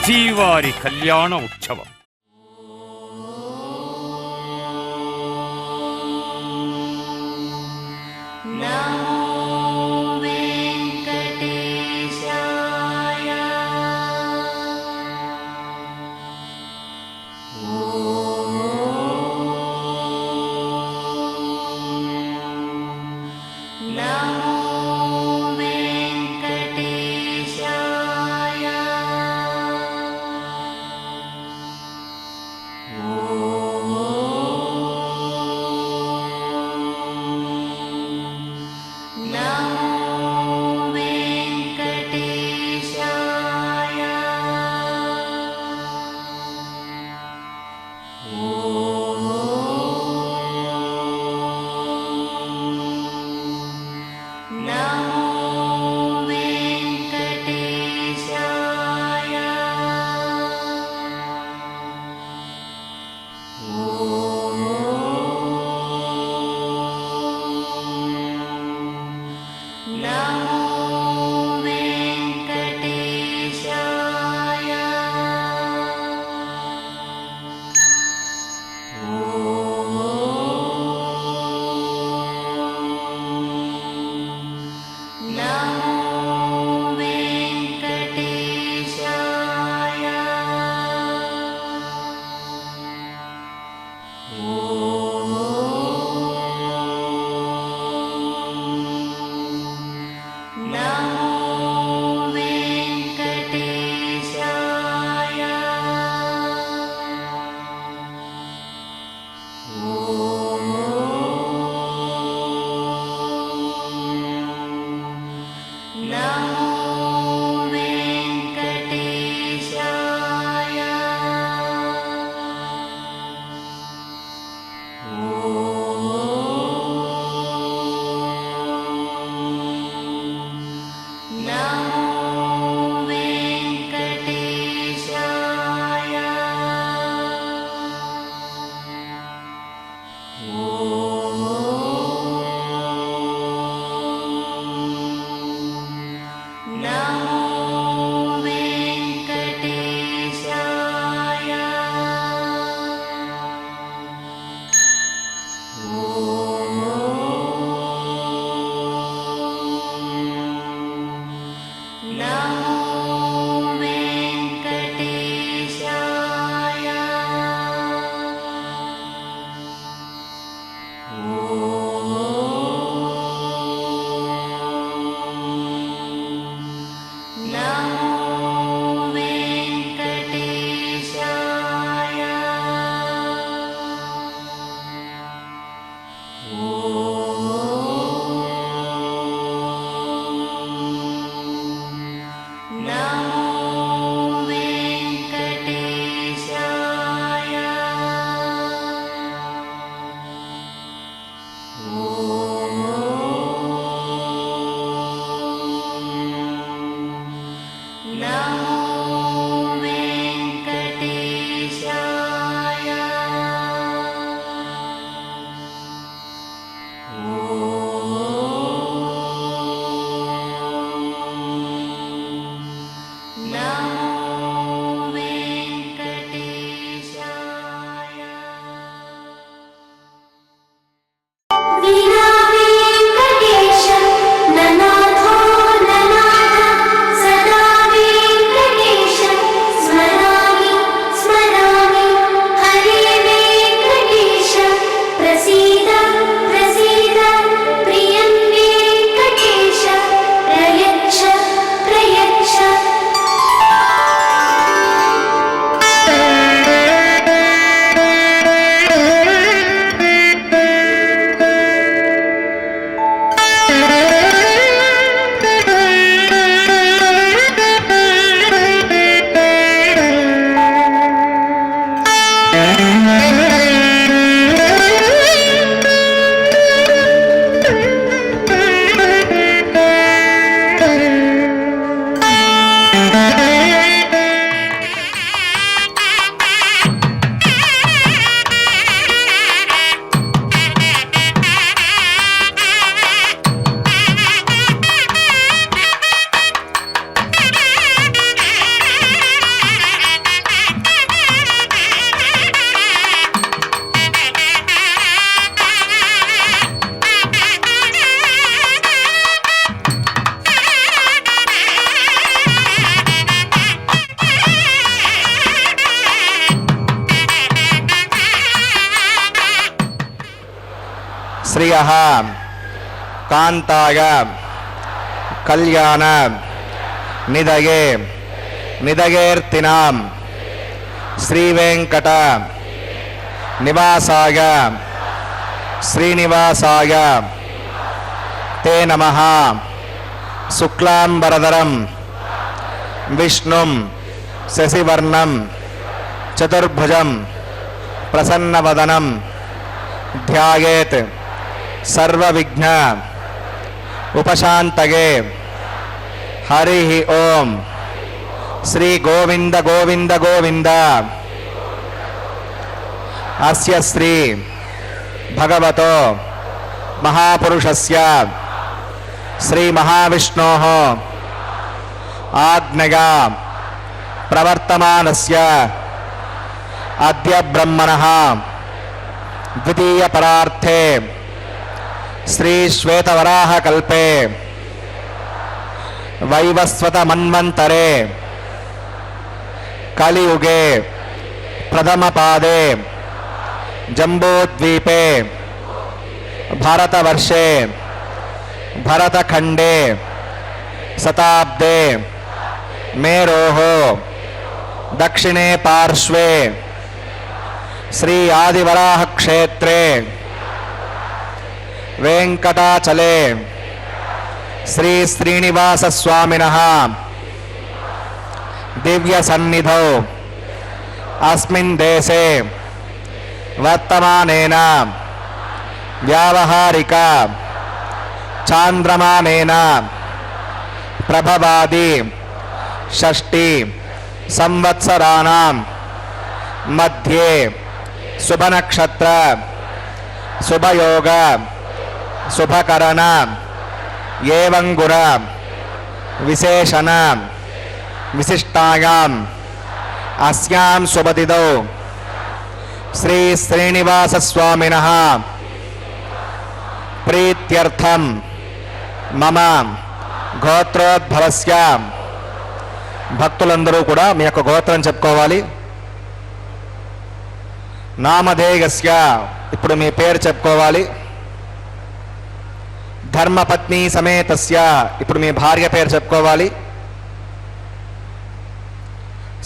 శ్రీవారి కళ్యాణ ఉత్సవం. श्रियः कान्ताय कल्याण निधये निधयेर्तिनां श्रीवेंकट निवासाय श्रीनिवासाय ते नमः। शुक्लांबरधरं विष्णुं शशिवर्णं चतुर्भुजं प्रसन्नवदनं ध्यायेत् सर्वविघ्न उपशान्तये। हरिः ओम। श्री गोविंद गोविंद गोविंद। अस्य श्री भगवतो महापुरुषस्य श्री महाविष्णोः आज्ञया प्रवर्तमानस्य अद्य ब्रह्मणः द्वितीय परार्थे श्री श्वेतवराह कल्पे वैवस्वत मन्वन्तरे कलियुगे प्रथम पादे जम्बूद्वीपे भारतवर्षे भरतखंडे शताब्दे मेरोः दक्षिणे पार्श्वे श्री आदिवराह क्षेत्रे वेंकटाचले श्री श्रीनिवास स्वामिनः दिव्य सन्निधौ अस्मिन् देशे वर्तमानेन व्यावहारिक चांद्रमानेन प्रभवादि षष्टि संवत्सराणां मध्ये शुभनक्षत्र शुभयोग शुभकरण एवंगुर विशेषण विशिष्टायां अस्यां शुभतिथौ श्री श्रीनिवास स्वामिनः प्रीत्यर्थं मम గోత్రోద్భవస్య భక్తులందరూ కూడా మీ యొక్క గోత్రం చెప్పుకోవాలి. నామధేయస్య ఇప్పుడు మీ పేరు చెప్పుకోవాలి. ధర్మపత్ని సమేతస్య ఇప్పుడు మీ భార్య పేరు చెప్పుకోవాలి.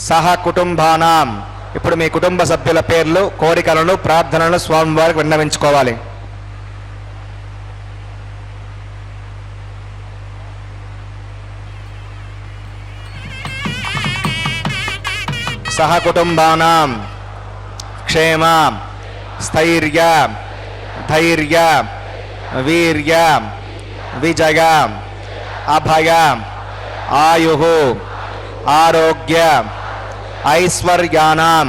సహ కుటుంబానాం ఇప్పుడు మీ కుటుంబ సభ్యుల పేర్లు కోరికలను ప్రార్థనలను స్వామివారికి విన్నవించుకోవాలి. सह कुटुंबानां क्षेम स्थैर्य धैर्य वीर्य विजय अभय आयुः आरोग्य ऐश्वर्याणां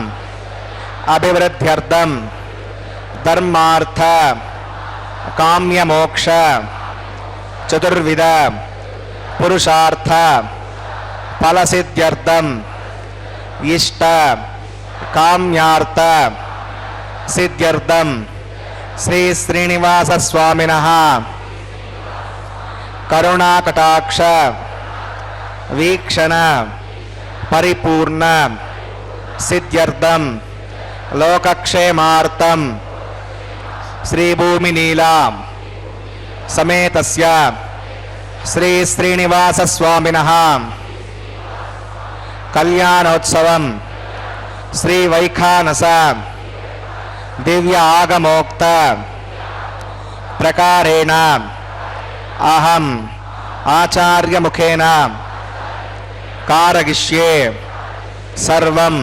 अभिवृद्ध्यर्थं धर्मार्थ काम्यमोक्ष चतुर्विध पुरुषार्थ फलसिद्ध्यर्थं इष्ट काम्यार्थ सिद्ध्यर्थं श्री श्रीनिवास स्वामिनः करुणाकटाक्ष वीक्षण परिपूर्ण सिद्ध्यर्थं लोकक्षेमार्थं श्री भूमिनीला समेतस्य श्री श्रीनिवास स्वामिनः कल्याणोत्सवं श्री वैखानस दिव्य आगमोक्त प्रकारेण अहम आचार्य मुखेन कारयिष्ये सर्वं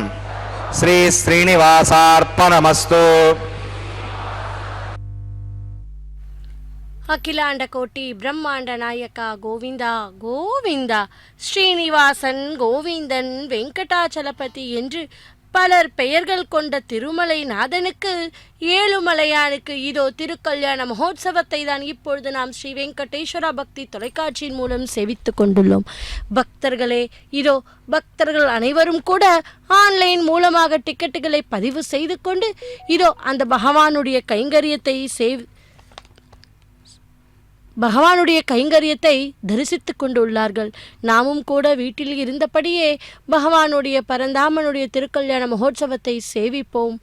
श्री श्रीनिवासार्पणमस्तु। அகிலாண்ட கோட்டி பிரம்மாண்ட நாயக்கா கோவிந்தா கோவிந்தா. ஸ்ரீனிவாசன் கோவிந்தன் வெங்கடாச்சலபதி என்று பலர் பெயர்கள் கொண்ட திருமலை நாதனுக்கு ஏழுமலையானுக்கு இதோ திருக்கல்யாண மகோத்சவத்தை தான் இப்பொழுது நாம் ஸ்ரீ வெங்கடேஸ்வரா பக்தி தொலைக்காட்சியின் மூலம் சேவித்து கொண்டுள்ளோம். பக்தர்களே, இதோ பக்தர்கள் அனைவரும் கூட ஆன்லைன் மூலமாக டிக்கெட்டுகளை பதிவு செய்து கொண்டு இதோ அந்த பகவானுடைய கைங்கரியத்தை தரிசித்து கொண்டுள்ளார்கள். நாமும் கூட வீட்டில் இருந்தபடியே பகவானுடைய பரந்தாமனுடைய திருக்கல்யாண மகோத்சவத்தை சேவிப்போம்.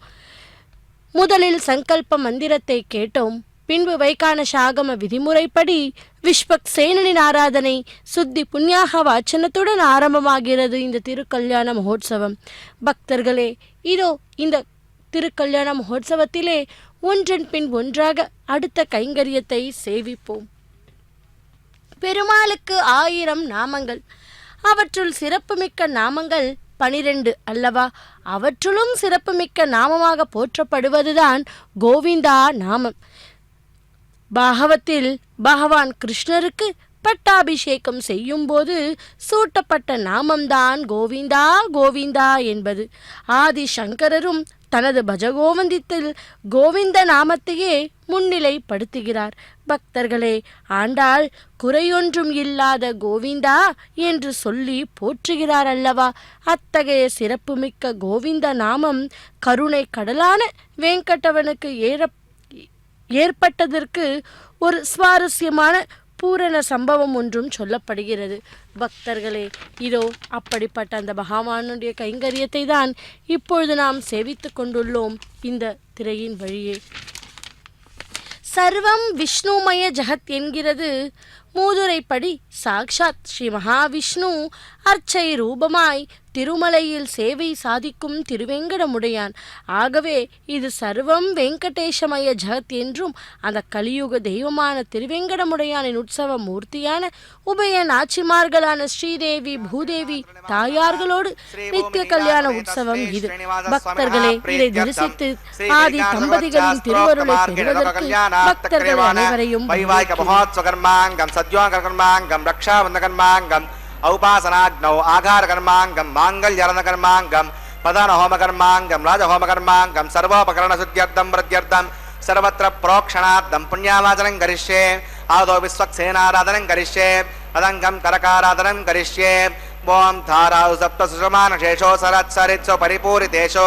முதலில் சங்கல்ப மந்திரத்தை கேட்டோம். பின்பு வைகானச ஆகம விதிமுறைப்படி விஸ்வக்சேனனின் ஆராதனை சுத்தி புண்ணியாக வாச்சனத்துடன் ஆரம்பமாகிறது இந்த திருக்கல்யாண மகோத்சவம். பக்தர்களே, இதோ இந்த திருக்கல்யாண மகோத்சவத்திலே ஒன்றன் பின் ஒன்றாக அடுத்த கைங்கரியத்தை சேவிப்போம். பெருமாளுக்கு 1000 நாமங்கள். அவற்றுள் சிறப்புமிக்க நாமங்கள் 12 அல்லவா? அவற்றுளும் சிறப்புமிக்க நாமமாக போற்றப்படுவதுதான் கோவிந்தா நாமம். பாகவத்தில் பகவான் கிருஷ்ணருக்கு பட்டாபிஷேகம் செய்யும் போது சூட்டப்பட்ட நாமம்தான் கோவிந்தா கோவிந்தா என்பது. ஆதி சங்கரரும் தனது பஜகோவிந்தத்தில் கோவிந்த நாமத்தையே முன்னிலைப்படுத்துகிறார். பக்தர்களே, ஆண்டாள் குறையொன்றும் இல்லாத கோவிந்தா என்று சொல்லி போற்றுகிறார் அல்லவா? அத்தகைய சிறப்புமிக்க கோவிந்த நாமம் கருணை கடலான வெங்கடவனுக்கு ஏற்பட்டதற்கு ஒரு சுவாரஸ்யமான பூரண சம்பவம் ஒன்றும் சொல்லப்படுகிறது. பக்தர்களே, இதோ அப்படிப்பட்ட அந்த பகவானுடைய கைங்கரியத்தை தான் இப்பொழுது நாம் சேவித்து கொண்டுள்ளோம் இந்த திரையின் வழியே. சர்வம் விஷ்ணுமய ஜகத் என்கிறது மூதுரைப்படி சாக்ஷாத் ஸ்ரீ மகாவிஷ்ணு அர்ச்சை ரூபமாய் திருமலையில் சேவை சாதிக்கும் திருவேங்கடமுடையான். ஆகவே இது சர்வம் வெங்கடேஷமய ஜகத் என்றும் அந்த கலியுக தெய்வமான திருவேங்கடமுடையானின் உற்சவ மூர்த்தியான உபய நாச்சிமார்களான ஸ்ரீதேவி பூதேவி தாயார்களோடு நித்திய கல்யாண உற்சவம் இது. பக்தர்களே, இதை தரிசித்து ஆதி தம்பதிகளின் திருவருளை பெறுவதற்கு பக்தர்கள் அனைவரையும் ఔపాసనాగ్నౌ ఆఘారకర్మాంగం మాంగళ్యరణకర్మాంగం పదానహోమకర్మాంగం రాజహోమకర్మాంగం సర్వోపకరణశుద్ధ్యర్థం ప్రత్యర్థం సర్వత్ర ప్రోక్షణార్థం పుణ్యావాచనం కరిష్యే. ఆదో విశ్వక్సేనారాధనం కరిష్యే. పదంగం కరకారాధనం కరిష్యే. ఓం ధారావు సప్త సుషమానశేషో సరత్సరిత్సో పరిపూరితేషో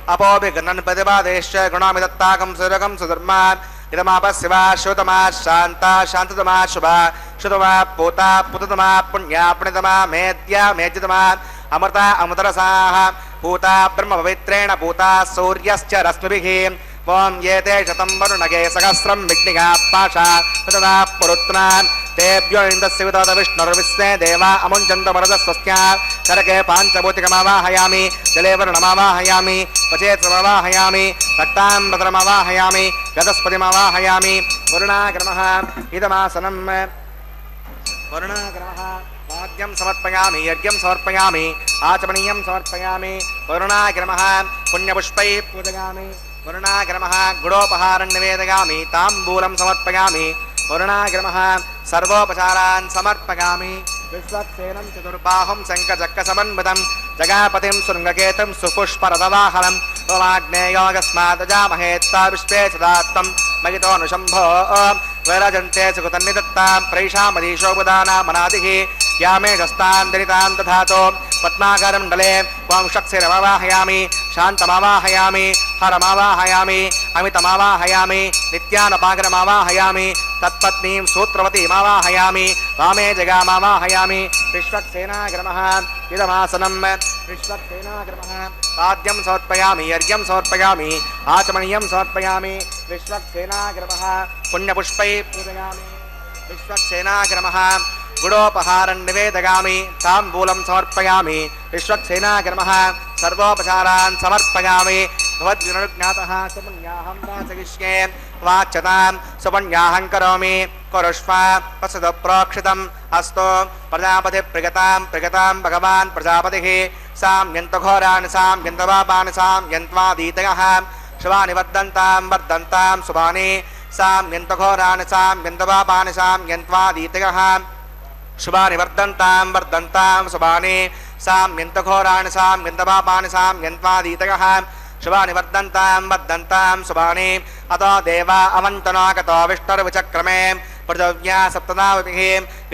అపోభి గణన్ ప్రతిపాదేశ్చ గుణామి దత్తాకం సురగం సుధర్మాన్ ఇదమాప శివ శృతమా శాంత శాంతతమా శుభ శుతమా పూత పుతతమా పుణ్యా పుణ్యతమా మేద్య మేద్యతమా అమృత అమృతరసాః పూత బ్రహ్మ పవిత్రేణ పూత సూర్యశ్చ రశ్మిభిః. ఓం ఏతే శతం వరుణగే సహస్రం విఘ్నిగా పాశా తదా పురుత్నాన్ तेभ्यो इंद्रस्य वितोद विष्णुर्विश्वे देवा अमुञ्चन्त वरदस्वस्या. करके पाञ्चभूतिकमावाहयामि. जले वरुणमावाहयामि. पचेत्समावाहयामि. रक्ताम्बरमावाहयामि. गदस्पतिमावाहयामि. वरुणाग्रमः इदमासनं वरुणाग्रमः वाद्यं समर्पयामि. यज्ञं समर्पयामि. आचमनीयं समर्पयामि. वरुणाग्रमः पुण्यपुष्पैः पूजयामि. वरुणाग्रमः गुडोपहारं निवेदयामि. ताम्बूलं समर्पयामि. वरुणाग्रमः सर्वोपचारान् समर्पयामि. विश्वक्सेनं चतुर्बाहुं शङ्खचक्रसमन्वितं जगापतिं शृङ्गकेतुं सुपुष्परथवाहनं त्वमाग्नेयोगस्मादजामहे त्वा विश्वे सदात्तं महितोऽनुशम्भो वैरजन्ते सुकृतन्निदत्तां प्रैषामधीशोपदानामनादिः यामे शस्तां दरितां दधातो पद्माकरमण्डले वंशक्सेनमावाहयामि. शान्तमावाहयामि. हरमावाहयामि. अमितमावाहयामि. नित्यानपाकरमावाहयामि. तत्पत्नीं सूत्रवतीमावाहयामि. वामे जगामावाहयामि. विश्वक्सेनाग्रमः इदमासनं विश्वक्सेनाग्रमः वाद्यं समर्पयामि. यज्ञं समर्पयामि. आचमनीयं समर्पयामि. विश्वक्सेनाग्रमः पुण्यपुष्पैः पूजयामि. विश्वक्सेनाग्रमः गुडोपहारं निवेदयामि. ताम्बूलं समर्पयामि. विश्वक्सेनाग्रमः सर्वोपचारान् समर्पयामि. भवद्विनुज्ञातः सुपुण्याहं वाचयिष्ये. वाच्यतां सुपुण्याहं करोमि. कुरुष्व वसतु प्रोक्षितम् अस्तु. प्रजापतिप्रियतां प्रियतां भगवान् प्रजापतिः साम्यन्तघोरान् साम्यन्तपापान् साम्यन्त्वादीतयः शुभानि वर्धन्तां वर्धन्तां शुभानि साम्यन्तघोरान् साम्यन्तपापान् साम्यन्त्वादीतयः शुभानि वर्धन्तां वर्धन्तां शुभानि साम्यन्तघोरान् साम्यन्तपापान् साम्यन्त्वादीतयः शुभानि वर्धन्तां वर्धन्तां शुभानि. अतो देवा अवन्तनागतो विष्णुर्विचक्रमे पृथिव्या सप्तनावतिः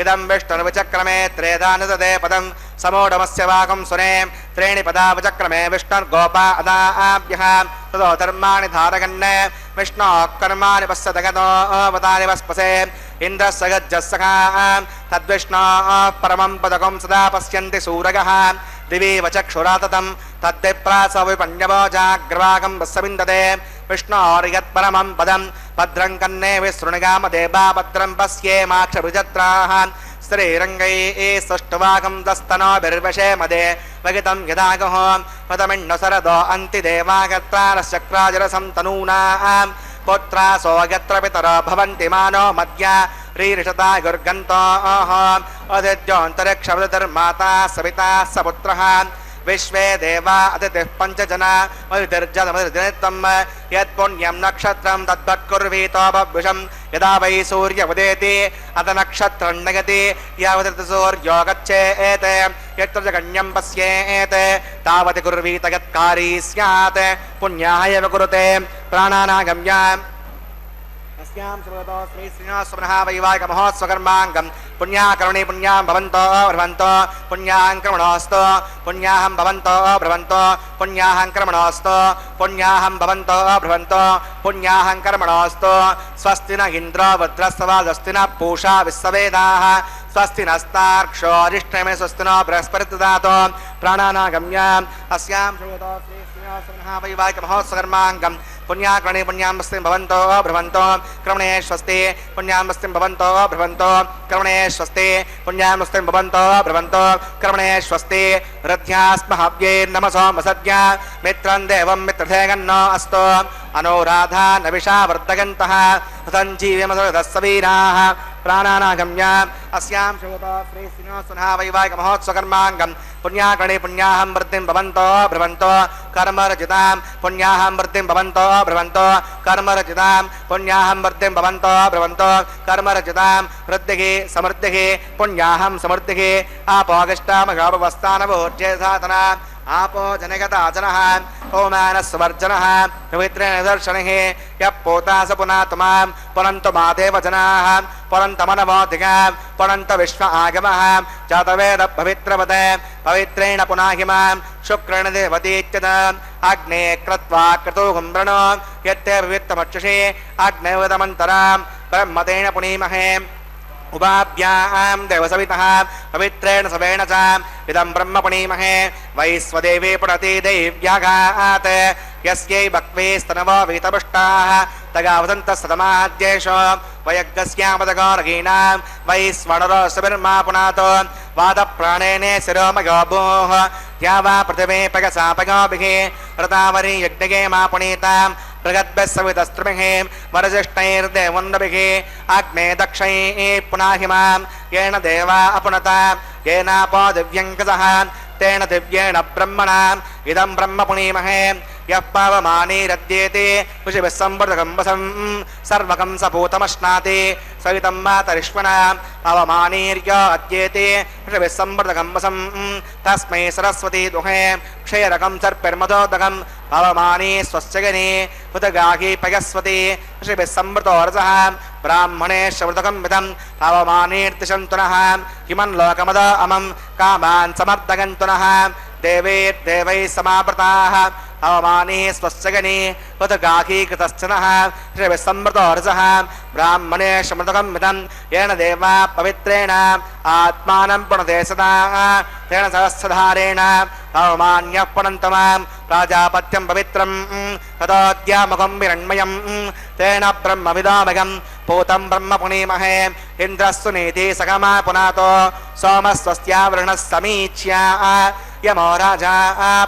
इदं विष्णुर्विचक्रमे त्रेधा निददे पदं समूढमस्य वाकं सुने त्रीणि पदा विचक्रमे विष्णुर्गोपा अदाभ्यः ततो धर्माणि धारयन् विष्णोः कर्माणि पश्यतगतो अवतानि वस्पसे इन्द्रस्य गज्जः सखा तद्विष्णोः परमं पदकं सदा पश्यन्ति सूरयः दिवि वचक्षुराततं तद्विप्रासविपण्यवोजाग्रवागं वस्सविन्दते विष्णोर्यत्परमं पदं भद्रं कन्ने विसृणुगामदेवा भद्रं पश्येमाक्षभिजत्राः श्रीरङ्गैः सष्टवागं दस्तनोभिर्वशे मदे वगितं यदागः पदमिण्णसरदो अन्तिदेवागत्रारश्चक्राजरसं तनूनाम् पुत्रासो यत्र पितरो भवन्ति मानो मद्या रीरिषता गुर्गन्तोः अदित्योऽन्तरिक्षवृतिर्माता सविता सपुत्रः विश्वे देवा अतिथिः पञ्चजना मरुतिर्जलमरुतिनित्यं यत्पुण्यं नक्षत्रं तद्वत्कुर्वीतो भव्युषं यदा वै सूर्य उदेति अथ नक्षत्रं नयति यावत् सूर्यो गच्छेत् यत्र च गण्यं पश्येत् तावत् कुर्वीत यत्कारी स्यात् पुण्याः एव कुरुते प्राणानागम्य अस्यां सुमतो श्री श्रीनिवाससुमनः वैवाहिकमहोत्सवकर्माङ्गं पुण्याकरुणे पुण्यां भवन्तो भ्रवन्तो पुण्याङ्क्रमणोऽस्तु पुण्याहं भवन्तो भ्रवन्तो पुण्याहङ्क्रमणोऽस्तु पुण्याहं भवन्तो भ्रवन्तो पुण्याहङ्कर्मणोऽस्तु स्वस्ति न इन्द्रो वज्रस्वा स्वस्ति न पूषा विश्ववेदाः स्वस्ति नस्तार्क्ष्यो अरिष्टमे स्वस्ति नो बृहस्पतिर्ददातु प्राणानागम्य अस्यां श्रीमतो श्री श्रीनिवाससुमनः वैवाहिकमहोत्सवकर्माङ्गं पुण्याकरणे पुण्यामस्तिं भवन्तो भ्रवन्तो क्रमणे स्वस्ति पुण्यामस्तिं भवन्तो भ्रवन्तो क्रमणे स्वस्ति पुण्यामस्तिं भवन्तो भ्रवन्तो क्रमणे स्वस्ति रथ्यास्महव्ये नमसो मसद्या मित्रं देवं मित्रधेगन्नो अस्तु अनुराधा नविषा वर्धगन्तः सञ्जीव्यमसवीराः प्राणानागम्य अस्यां श्रीमतो श्री श्रीनिवाससुमनः वैवाहिकमहोत्सवकर्माङ्गं पुण्याकरणे पुण्याहं वृद्धिं भवन्तो भ्रवन्तो कर्मरजितां पुण्याहं वृद्धिं भवन्तो भ्रवन्तो कर्मरजितां पुण्याहं वृद्धिं भवन्तो भ्रवन्तो कर्मरजितां वृद्धिः समृद्धिः पुण्याहं समृद्धिः आपोगष्टामगापवस्थानभोज्ये साधना आपो जनगताजनः ओमानस्वर्जनः पवित्रेण दर्शनिः यः पोता स पुनात्मां पुनन्तु मादेव जनाः पुनन्तमनवोधिकां पुनन्त विश्व आगमः जातवेद पवित्रवते पवित्रेण पुनाहिमां शुक्रेण देवतीत्यदम् अग्ने कृत्वा क्रतुहुं वृणो यत्ते पवित्रमक्षुषे अग्नेवदमन्तरां ब्रह्मतेन पुनीमहे उपाभ्यां देवसवितः पवित्रेण सवेण च इदं ब्रह्म पुनीमहे वैश्वदेवे पुनति दैव्यागात् यस्यै भक्वे स्तनवो वीतपुष्टाः तगावसन्तस्तमाद्येषो वयज्ञस्यामदगोरगीणां वैश्वणरो सुबिर्मा पुनातो वादप्राणेने शिरोमयो भूः या वा पृथिवे पगसापगोभिः ऋतावरी यज्ञगे मा पुनीतां बृहद्भिस्सवितस्त्रिभिः वरजिष्ठैर्देवन्नभिः अग्ने दक्षैः पुनाहिमां येन देवा अपुनता येनापो दिव्यङ्कसः तेन दिव्येण ब्रह्मणाम् इदं ब्रह्म पुनीमहे यः पावमानीरद्येते ऋषिभिः संवर्धकं सर्वकं सपूतमश्नाति सवितं मातरिष्वणाम् अवमानीर्य अद्येते ऋषिभिः संवर्धकं तस्मै सरस्वती दुहे क्षयरकं सर्पिर्मदोदकं पवमानी स्वस्यगनी हुतगाही पयस्वती ऋषिभिः संवृतोर्जः ब्राह्मणे श्रवृतकं विदं पवमानीर्दिशन्तुनः किमन् लोकमद अमं कामान् समर्दगन्तुनः देवैर्देवैः समावृताः अवमानी स्वस्यगनी हुतगाही कृतश्चनः ऋषिभिः संवृतोर्जः ब्राह्मणे श्रवृतकं विदं येन देवा पवित्रेण आत्मानं पुनते सदा तेन सहस्रधारेण अवमान्यः पुनन्तमां प्राजापत्यं पवित्रं तदोद्यामुखं विरण्मयं तेन ब्रह्मविदोमयं पूतं ब्रह्म पुनीमहे इन्द्रस्तु नीति सगमा पुनातो सोमस्वस्यावृणः समीच्या यमो राजा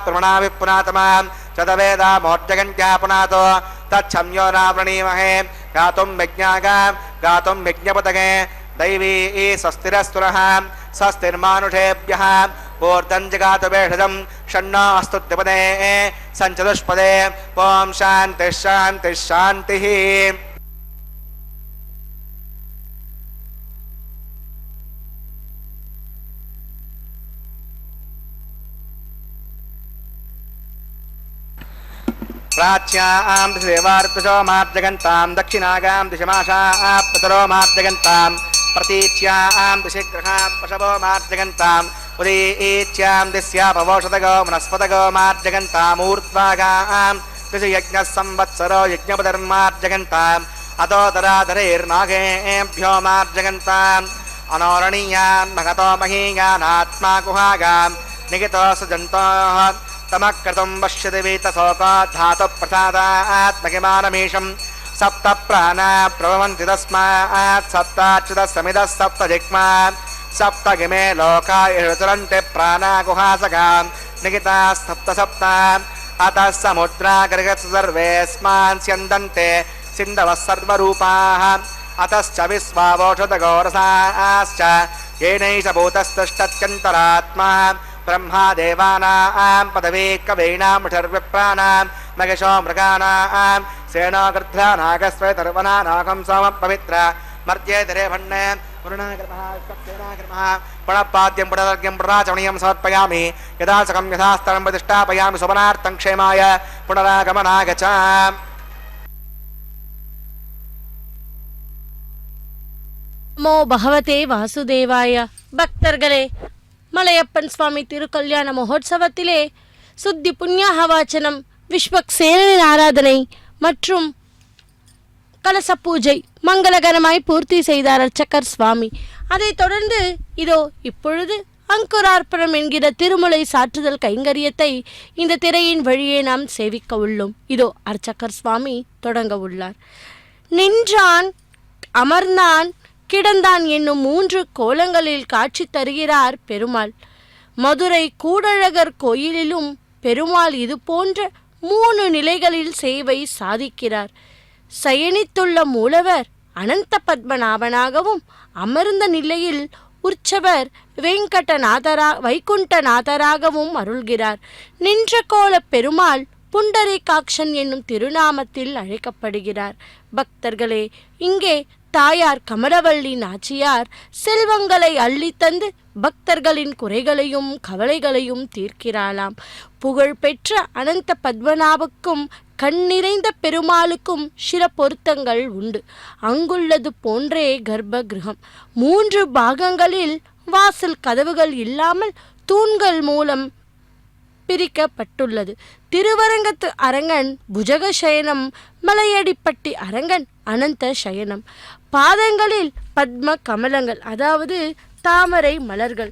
प्रवणा विपुनातमां चतवेदा मोर्जगन्त्या पुनातो तच्छम्यो नावृणीमहे गातुं यज्ञागां गातुं यज्ञपतगे दैवी स्वस्तिरस्तुरः स्वस्तिर्मानुषेभ्यः ऊर्ध्वं जगातु भेषजं षण्णो अस्तु द्विपदे सञ्चतुष्पदे ॐ शान्तिः शान्तिः शान्तिः प्राच्यां दिशदेवार्तुशो मार्जगन्तां दक्षिणागां दिशमाशाः पितरो मार्जगन्तां प्रतीच्यां दिशिग्रहाः पशवो मार्जगन्ताम् उदीच्यां दिस्यापवोषधगो वनस्पतगो मार्जगन्तामूर्ध्वागां दिशयज्ञः संवत्सरो यज्ञपधर्मार्जगन्ताम् अतोदराधरैर्नागेभ्यो मार्जगन्ताम् अनोरणीयान् महतो महीयानात्मा गुहागां निगितोऽसु जन्तोः तमः कृतं पश्यति वीतशोकाद्धातुः प्रसादात्मकिमानमीशम् सप्त प्राणा प्रभवन्ति तस्मात् सप्ताच्युतः समितः सप्त जिह्वा सप्तगिमे लोका चरन्ति प्राणा गुहासगा निगिताः सप्त सप्त अतः समुद्रा गर्गस्य सर्वेऽस्मान् स्यन्दन्ते सिन्धवः सर्वरूपाः अतश्च विश्वावोषधगोरसाश्च येनैष भूतस्तष्टत्यन्तरात्मा ब्रह्मा देवानां पदवी कवीनां षड्विप्राणां महेशो मृगाणां सेनो गृध्रानागस्वैतर्वनानाकं सोमपवित्र मर्त्येतरे भण्णे पुरुणाग्रमः सप्तेनाग्रमः पुनःपाद्यं पुनर्घ्यं पुनराचमनीयं समर्पयामि यदा सकं यथास्तरं प्रतिष्ठापयामि सुवनार्थं क्षेमाय पुनरागमनागच நமோ பகவதே வாசுதேவாய. பக்தர்களே, மலையப்பன் சுவாமி திருக்கல்யாண மகோத்சவத்திலே சுத்தி புண்ணியவாச்சனம், விஸ்வக்சேனனின் ஆராதனை மற்றும் கலச பூஜை மங்களகரமாய் பூர்த்தி செய்தார் அர்ச்சகர் சுவாமி. அதைத் தொடர்ந்து இதோ இப்பொழுது அங்குரார்ப்பணம் என்கிற திருமுலை சாற்றுதல் கைங்கரியத்தை இந்த திரையின் வழியே நாம் சேவிக்க உள்ளோம். இதோ அர்ச்சகர் சுவாமி தொடங்க உள்ளார். நின்றான், அமர்ந்தான், கிடந்தான் என்னும் 3 கோலங்களில் காட்சி தருகிறார் பெருமாள். மதுரை கூடழகர் கோயிலிலும் பெருமாள் இது போன்ற 3 நிலைகளில் சேவை சாதிக்கிறார். சயனித்துள்ள மூலவர் அனந்த பத்மநாபனாகவும், அமர்ந்த நிலையில் உற்சவர் வைகுண்டநாதராகவும் அருள்கிறார். நின்ற கோல பெருமாள் புண்டரீகாக்ஷன் என்னும் திருநாமத்தில் அழைக்கப்படுகிறார். பக்தர்களே, இங்கே தாயார் கமலவள்ளி நாச்சியார் செல்வங்களை அள்ளித்தந்து பக்தர்களின் குறைகளையும் கவலைகளையும் தீர்க்கிறாளாம். புகழ்பெற்ற அனந்த பத்மநாபுக்கும் கண்ணிறைந்த பெருமாளுக்கும் சில பொருத்தங்கள் உண்டு. அங்குள்ளது போன்றே கர்ப்ப கிரகம் 3 பாகங்களில் வாசல் கதவுகள் இல்லாமல் தூண்கள் மூலம் பிரிக்கப்பட்டுள்ளது. திருவரங்கத்து அரங்கன் புஜக சயனம், மலையடிப்பட்டி அரங்கன் அனந்த சயனம். பாதங்களில் பத்ம கமலங்கள், அதாவது தாமரை மலர்கள்.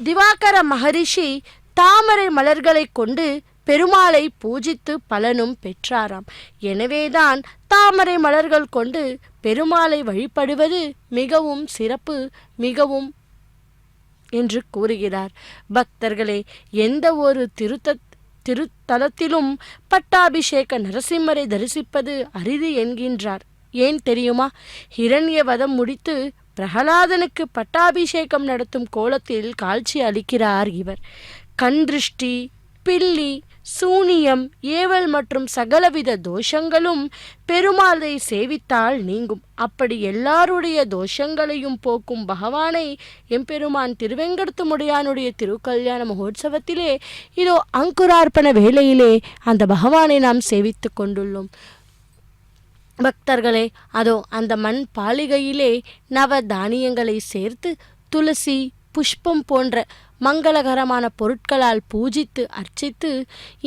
திவாகர மகரிஷி தாமரை மலர்களை கொண்டு பெருமாளை பூஜித்து பலனும் பெற்றாராம். எனவேதான் தாமரை மலர்கள் கொண்டு பெருமாளை வழிபடுவது மிகவும் சிறப்பு, மிகவும் என்று கூறுகிறார். பக்தர்களே, எந்த ஒரு திருத்தலத்திலும் பட்டாபிஷேக நரசிம்மரை தரிசிப்பது அரிது என்கின்றார். ஏன் தெரியுமா? ஹிரண்யவதம் முடித்து பிரகலாதனுக்கு பட்டாபிஷேகம் நடத்தும் கோலத்தில் காட்சி அளிக்கிறார் இவர். கண் திருஷ்டி, பில்லி, சூனியம், ஏவல் மற்றும் சகலவித தோஷங்களும் பெருமாளை சேவித்தால் நீங்கும். அப்படி எல்லாருடைய தோஷங்களையும் போக்கும் பகவானை எம்பெருமான் திருவெங்கடத்துமுடையானுடைய திருக்கல்யாண மகோத்சவத்திலே இதோ அங்குரார்ப்பண வேளையிலே அந்த பகவானை நாம் சேவித்து கொண்டுள்ளோம். பக்தர்களே, அதோ அந்த மண் பாலிகையிலே நவ தானியங்களை சேர்த்து துளசி, புஷ்பம் போன்ற மங்களகரமான பொருட்களால் பூஜித்து அர்ச்சித்து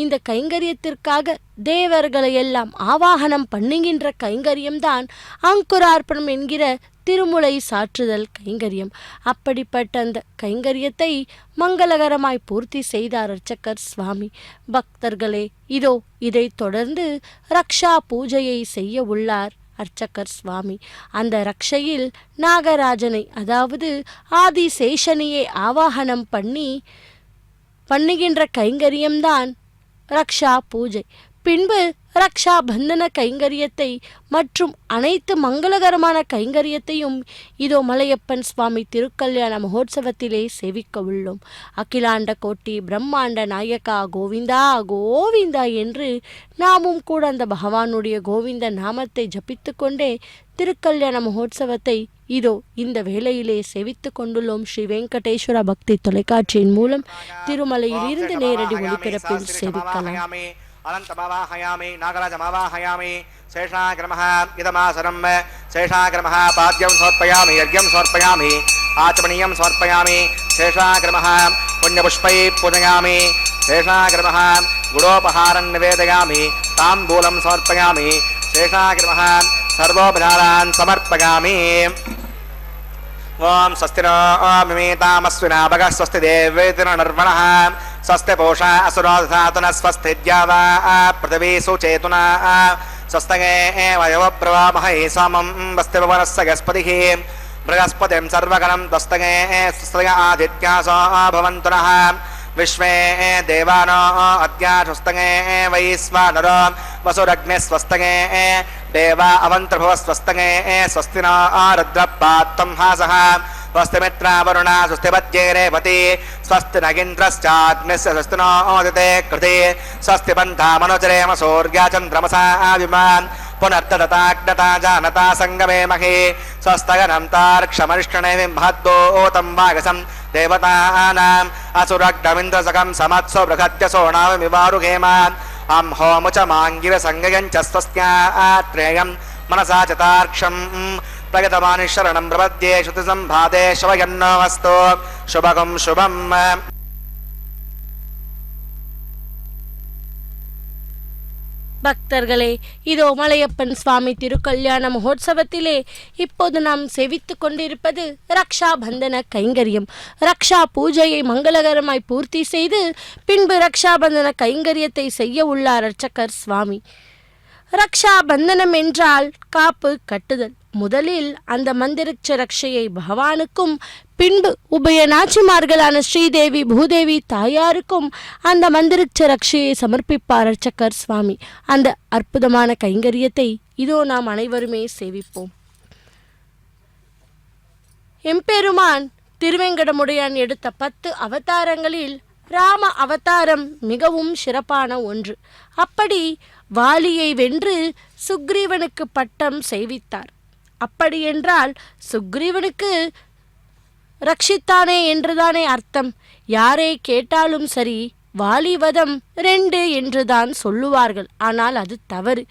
இந்த கைங்கரியத்திற்காக தேவர்களை எல்லாம் ஆவாகனம் பண்ணுகின்ற கைங்கரியம்தான் அங்குரார்ப்பணம் என்கிற திருமுலை சாற்றுதல் கைங்கரியம். அப்படிப்பட்ட அந்த கைங்கரியத்தை மங்களகரமாய் பூர்த்தி செய்தார் அர்ச்சகர் சுவாமி. பக்தர்களே, இதோ இதைத் தொடர்ந்து ரக்ஷா பூஜையை செய்ய உள்ளார் அர்ச்சகர் சுவாமி. அந்த ரக்ஷையில் நாகராஜனை, அதாவது ஆதிசேஷனையே ஆவாகனம் பண்ணுகின்ற கைங்கரியம்தான் ரக்ஷா பூஜை. பின்பு ரக்ஷா பந்தன கைங்கரியத்தை மற்றும் அனைத்து மங்களகரமான கைங்கரியத்தையும் இதோ மலையப்பன் சுவாமி திருக்கல்யாண மகோத்சவத்திலே சேவிக்க உள்ளோம். அகிலாண்ட கோட்டி பிரம்மாண்ட நாயகா கோவிந்தா கோவிந்தா என்று நாமும் கூட அந்த பகவானுடைய கோவிந்த நாமத்தை ஜபித்து கொண்டே திருக்கல்யாண மகோத்சவத்தை இதோ இந்த வேளையிலே சேவித்து கொண்டுள்ளோம். ஸ்ரீ வெங்கடேஸ்வர பக்தி தொலைக்காட்சியின் மூலம் திருமலையில் இருந்து நேரடி ஒளிபரப்பில் சேவிக்கலாம். अनन्तमवाहयामि नागराजमवाहयामि शेषाग्रमः इदमासनं शेषाग्रमः पाद्यं समर्पयामि यज्ञं समर्पयामि आचमनीयं समर्पयामि शेषाग्रमः पुण्यपुष्पैः पूजयामि शेषाग्रमः गुडोपहारं निवेदयामि ताम्बूलं समर्पयामि शेषाग्रमः सर्वोपचारान् समर्पयामि ஓம் ஸ்வஸ்தினோ மிமீதாமஸ்வினாபக ஸ்வஸ்தி தேவேதின நர்வணः ஸ்வஸ்தி பூஷா அசுரோ ததாதுன ஸ்வஸ்தித்யாவா பிருத்திவி சுச்சேதுனா ஸ்வஸ்தகே வயவ பிரவாமஹை சாமம் வஸ்தி பவனஸ்ஸ கஸ்பதிः बृहस्पतिं सर्वगणं दस्तगे स्वस्तिग आदित्यासो भवन्तु नः विश्वे देवानो अद्याशुस्तगे वैश्वानरो वसुरग्ने स्वस्तगे देवा अवन्तर्भुव स्वस्तगे स्वस्तिनो रुद्रपात्तं हासः स्वस्ति मित्रावरुणा स्वस्ति पद्ये रेवती स्वस्ति नगिन्द्रश्चाग्निस्य स्वस्ति नो ओदिते कृते स्वस्ति बन्धा मनुजरेम सूर्या चन्द्रमसा विमान् पुनर्तदताग्नता जानता संगमे महे स्वस्तगनं तार्क्षमरिष्टने विम्भद्दोतं वागसं देवतानाम् असुरग्नमिन्द्रसकं समत्सो बृहद्यसो नाममिवारुहेमान् अं होमुचमाङ्गिरसङ्गयं च स्वस्त्यात्रेयं मनसा च तार्क्षं प्रगतमानि शरणं प्रपद्ये श्रुतिसम्भादे शवयन्नोऽस्तु शुभगं शुभम् பக்தர்களே, இதோ மலையப்பன் சுவாமி திருக்கல்யாண மகோத்சவத்திலே இப்போது நாம் சேவித்துக் கொண்டிருப்பது ரக்ஷா பந்தன கைங்கரியம். ரக்ஷா பூஜையை மங்களகரமாய் பூர்த்தி செய்து பின்பு ரக்ஷா பந்தன கைங்கரியத்தை செய்ய உள்ளார் அர்ச்சகர் சுவாமி. ரக்ஷா பந்தனம் என்றால் காப்பு கட்டுதல். முதலில் அந்த மந்திரட்ச ரக்ஷையை பகவானுக்கும் பின்பு உபய நாச்சிமார்களான ஸ்ரீதேவி பூதேவி தாயாருக்கும் அந்த மந்திரட்ச ரக்ஷையை சமர்ப்பிப்பார் அர்ச்சகர் சுவாமி. அந்த அற்புதமான கைங்கரியத்தை இதோ நாம் அனைவருமே சேவிப்போம். எம்பெருமான் திருவேங்கடமுடையான் எடுத்த 10 அவதாரங்களில் ராம அவதாரம் மிகவும் சிறப்பான ஒன்று. அப்படி வாலியை வென்று சுக்ரீவனுக்கு பட்டம் செய்வித்தார். அப்படியென்றால் சுக்ரீவனுக்கு ரட்சித்தானே என்றுதானே அர்த்தம். யாரை கேட்டாலும் சரி வாலிவதம் 2 என்றுதான் சொல்லுவார்கள். ஆனால் அது தவறு.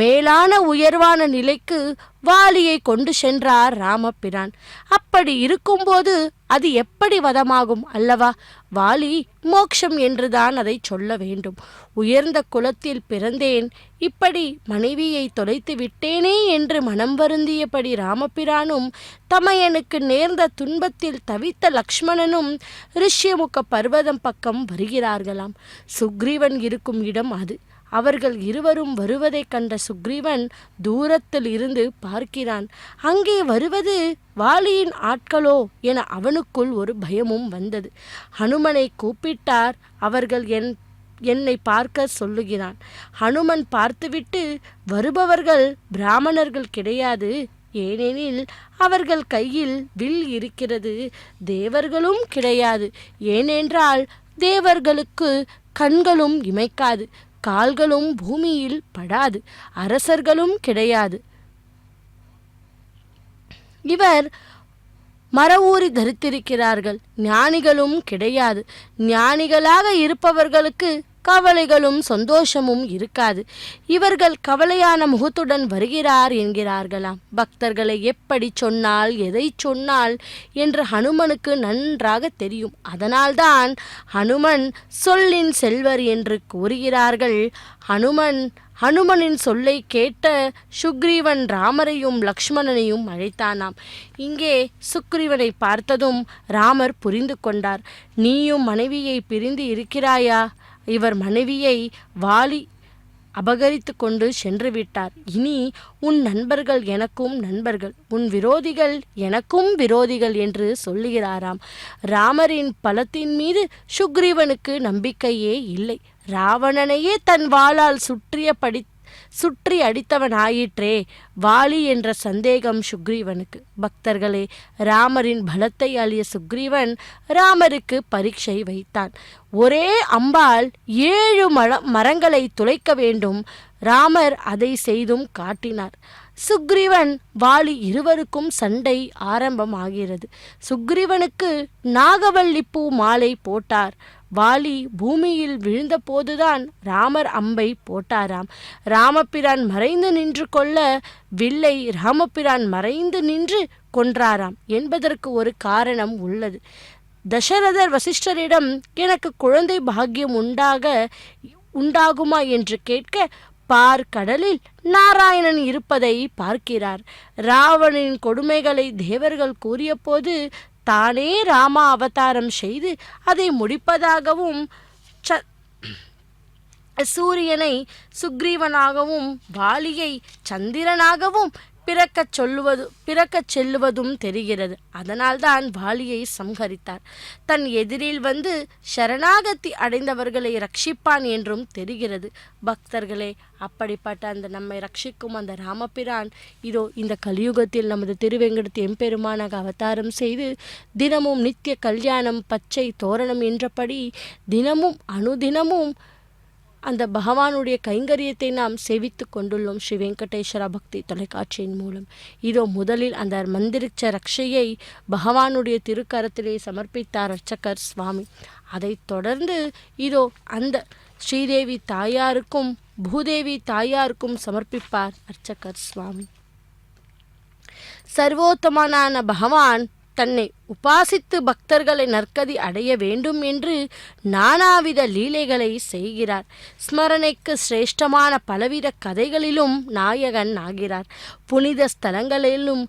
மேலான உயர்வான நிலைக்கு வாலியை கொண்டு சென்றார் ராமபிரான். அப்படி இருக்கும்போது அது எப்படி வதமாகும் அல்லவா? வாலி மோட்சம் என்றுதான் அதை சொல்ல வேண்டும். உயர்ந்த குலத்தில் பிறந்தேன், இப்படி மனைவியை தொலைத்து விட்டேனே என்று மனம் வருந்தியபடி ராமபிரானும் தமையனுக்கு நேர்ந்த துன்பத்தில் தவித்த லக்ஷ்மணனும் ரிஷ்யமுக பர்வதம் பக்கம் வருகிறார்களாம். சுக்ரீவன் இருக்கும் இடம் அது. அவர்கள் இருவரும் வருவதைக் கண்ட சுக்ரீவன் தூரத்தில் இருந்து பார்க்கிறான். அங்கே வருவது வாலியின் ஆட்களோ என அவனுக்குள் ஒரு பயமும் வந்தது. ஹனுமனை கூப்பிட்டார். அவர்கள் என்னை பார்க்க சொல்லுகிறான். ஹனுமன் பார்த்துவிட்டு, வருபவர்கள் பிராமணர்கள் கிடையாது, ஏனெனில் அவர்கள் கையில் வில் இருக்கிறது. தேவர்களும் கிடையாது, ஏனென்றால் தேவர்களுக்கு கண்களும் இமைக்காது, கால்களும் பூமியில் படாது. அரசர்களும் கிடையாது. இவர் மரவூரி தரித்திருக்கிறார்கள். ஞானிகளும் கிடையாது. ஞானிகளாக இருப்பவர்களுக்கு கவலைகளும் சந்தோஷமும் இருக்காது. இவர்கள் கவலையான முகத்துடன் வருகிறார் என்கிறார்களாம். பக்தர்களை எப்படி சொன்னால் எதை சொன்னால் என்று ஹனுமனுக்கு நன்றாக தெரியும். அதனால்தான் ஹனுமன் சொல்லின் செல்வர் என்று கூறுகிறார்கள். ஹனுமனின் சொல்லை கேட்ட சுக்ரீவன் ராமரையும் லக்ஷ்மணனையும் அழைத்தானாம். இங்கே சுக்ரீவனை பார்த்ததும் ராமர் புரிந்து கொண்டார். நீயும் மனைவியை பிரிந்து இருக்கிறாயா? இவர் மனைவியை வாலி அபகரித்து கொண்டு சென்று விட்டார். இனி உன் நண்பர்கள் எனக்கும் நண்பர்கள், உன் விரோதிகள் எனக்கும் விரோதிகள் என்று சொல்லுகிறாராம். ராமரின் பலத்தின் மீது சுக்ரீவனுக்கு நம்பிக்கையே இல்லை. ராவணனையே தன் வாளால் சுற்றி அடித்தவனாயிற்றே வாலி என்ற சந்தேகம் சுக்ரீவனுக்கு. பக்தர்களே, ராமரின் பலத்தை அழிய சுக்ரீவன் ராமருக்கு பரீட்சை வைத்தான். ஒரே அம்பால் 7 மரங்களை துளைக்க வேண்டும். ராமர் அதை செய்தும் காட்டினார். சுக்ரீவன் வாலி இருவருக்கும் சண்டை ஆரம்பமாகிறது. சுக்ரீவனுக்கு நாகவல்லிப்பூ மாலை போட்டார். வாலி பூமியில் விழுந்த போதுதான் ராமர் அம்பை போட்டாராம். ராமபிரான் மறைந்து நின்று கொள்ள வில்லை ராமபிரான் மறைந்து நின்று கொன்றாராம் என்பதற்கு ஒரு காரணம் உள்ளது. தசரதர் வசிஷ்டரிடம் எனக்கு குழந்தை பாக்கியம் உண்டாகுமா என்று கேட்க பார்க்கடலில் நாராயணன் இருப்பதை பார்க்கிறார். ராவணனின் கொடுமைகளை தேவர்கள் கூறியபோது தானே ராமா அவதாரம் செய்து அதை முடிப்பதாகவும் சூரியனை சுக்ரீவனாகவும் வாலியை சந்திரனாகவும் பிறக்கச் செல்லுவதும் தெரிகிறது. அதனால்தான் வாலியை சம்ஹரித்தார். தன் எதிரில் வந்து சரணாகதி அடைந்தவர்களை ரட்சிப்பான் என்றும் தெரிகிறது. பக்தர்களே, அப்படிப்பட்ட அந்த நம்மை ரட்சிக்கும் அந்த ராமபிரான் இதோ இந்த கலியுகத்தில் நமது திருவெங்கடத்து எம்பெருமானாக அவதாரம் செய்து தினமும் நித்திய கல்யாணம் பச்சை தோரணம் என்றபடி தினமும் அனுதினமும் அந்த பகவானுடைய கைங்கரியத்தை நாம் சேவித்து கொண்டுள்ளோம் ஸ்ரீ வெங்கடேஸ்வர பக்தி தொலைக்காட்சியின் மூலம். இதோ முதலில் அந்த மந்திரிச்ச ரக்ஷையை பகவானுடைய திருக்கரத்திலே சமர்ப்பித்தார் அர்ச்சகர் சுவாமி. அதைத் தொடர்ந்து இதோ அந்த ஸ்ரீதேவி தாயாருக்கும் பூதேவி தாயாருக்கும் சமர்ப்பிப்பார் அர்ச்சகர் சுவாமி. சர்வோத்தமனான பகவான் தன்னை உபாசித்து பக்தர்களை நற்கதி அடைய வேண்டும் என்று நானாவித லீலைகளை செய்கிறார். ஸ்மரணைக்கு சிரேஷ்டமான பலவித கதைகளிலும் நாயகன் ஆகிறார். புனித ஸ்தலங்களிலும்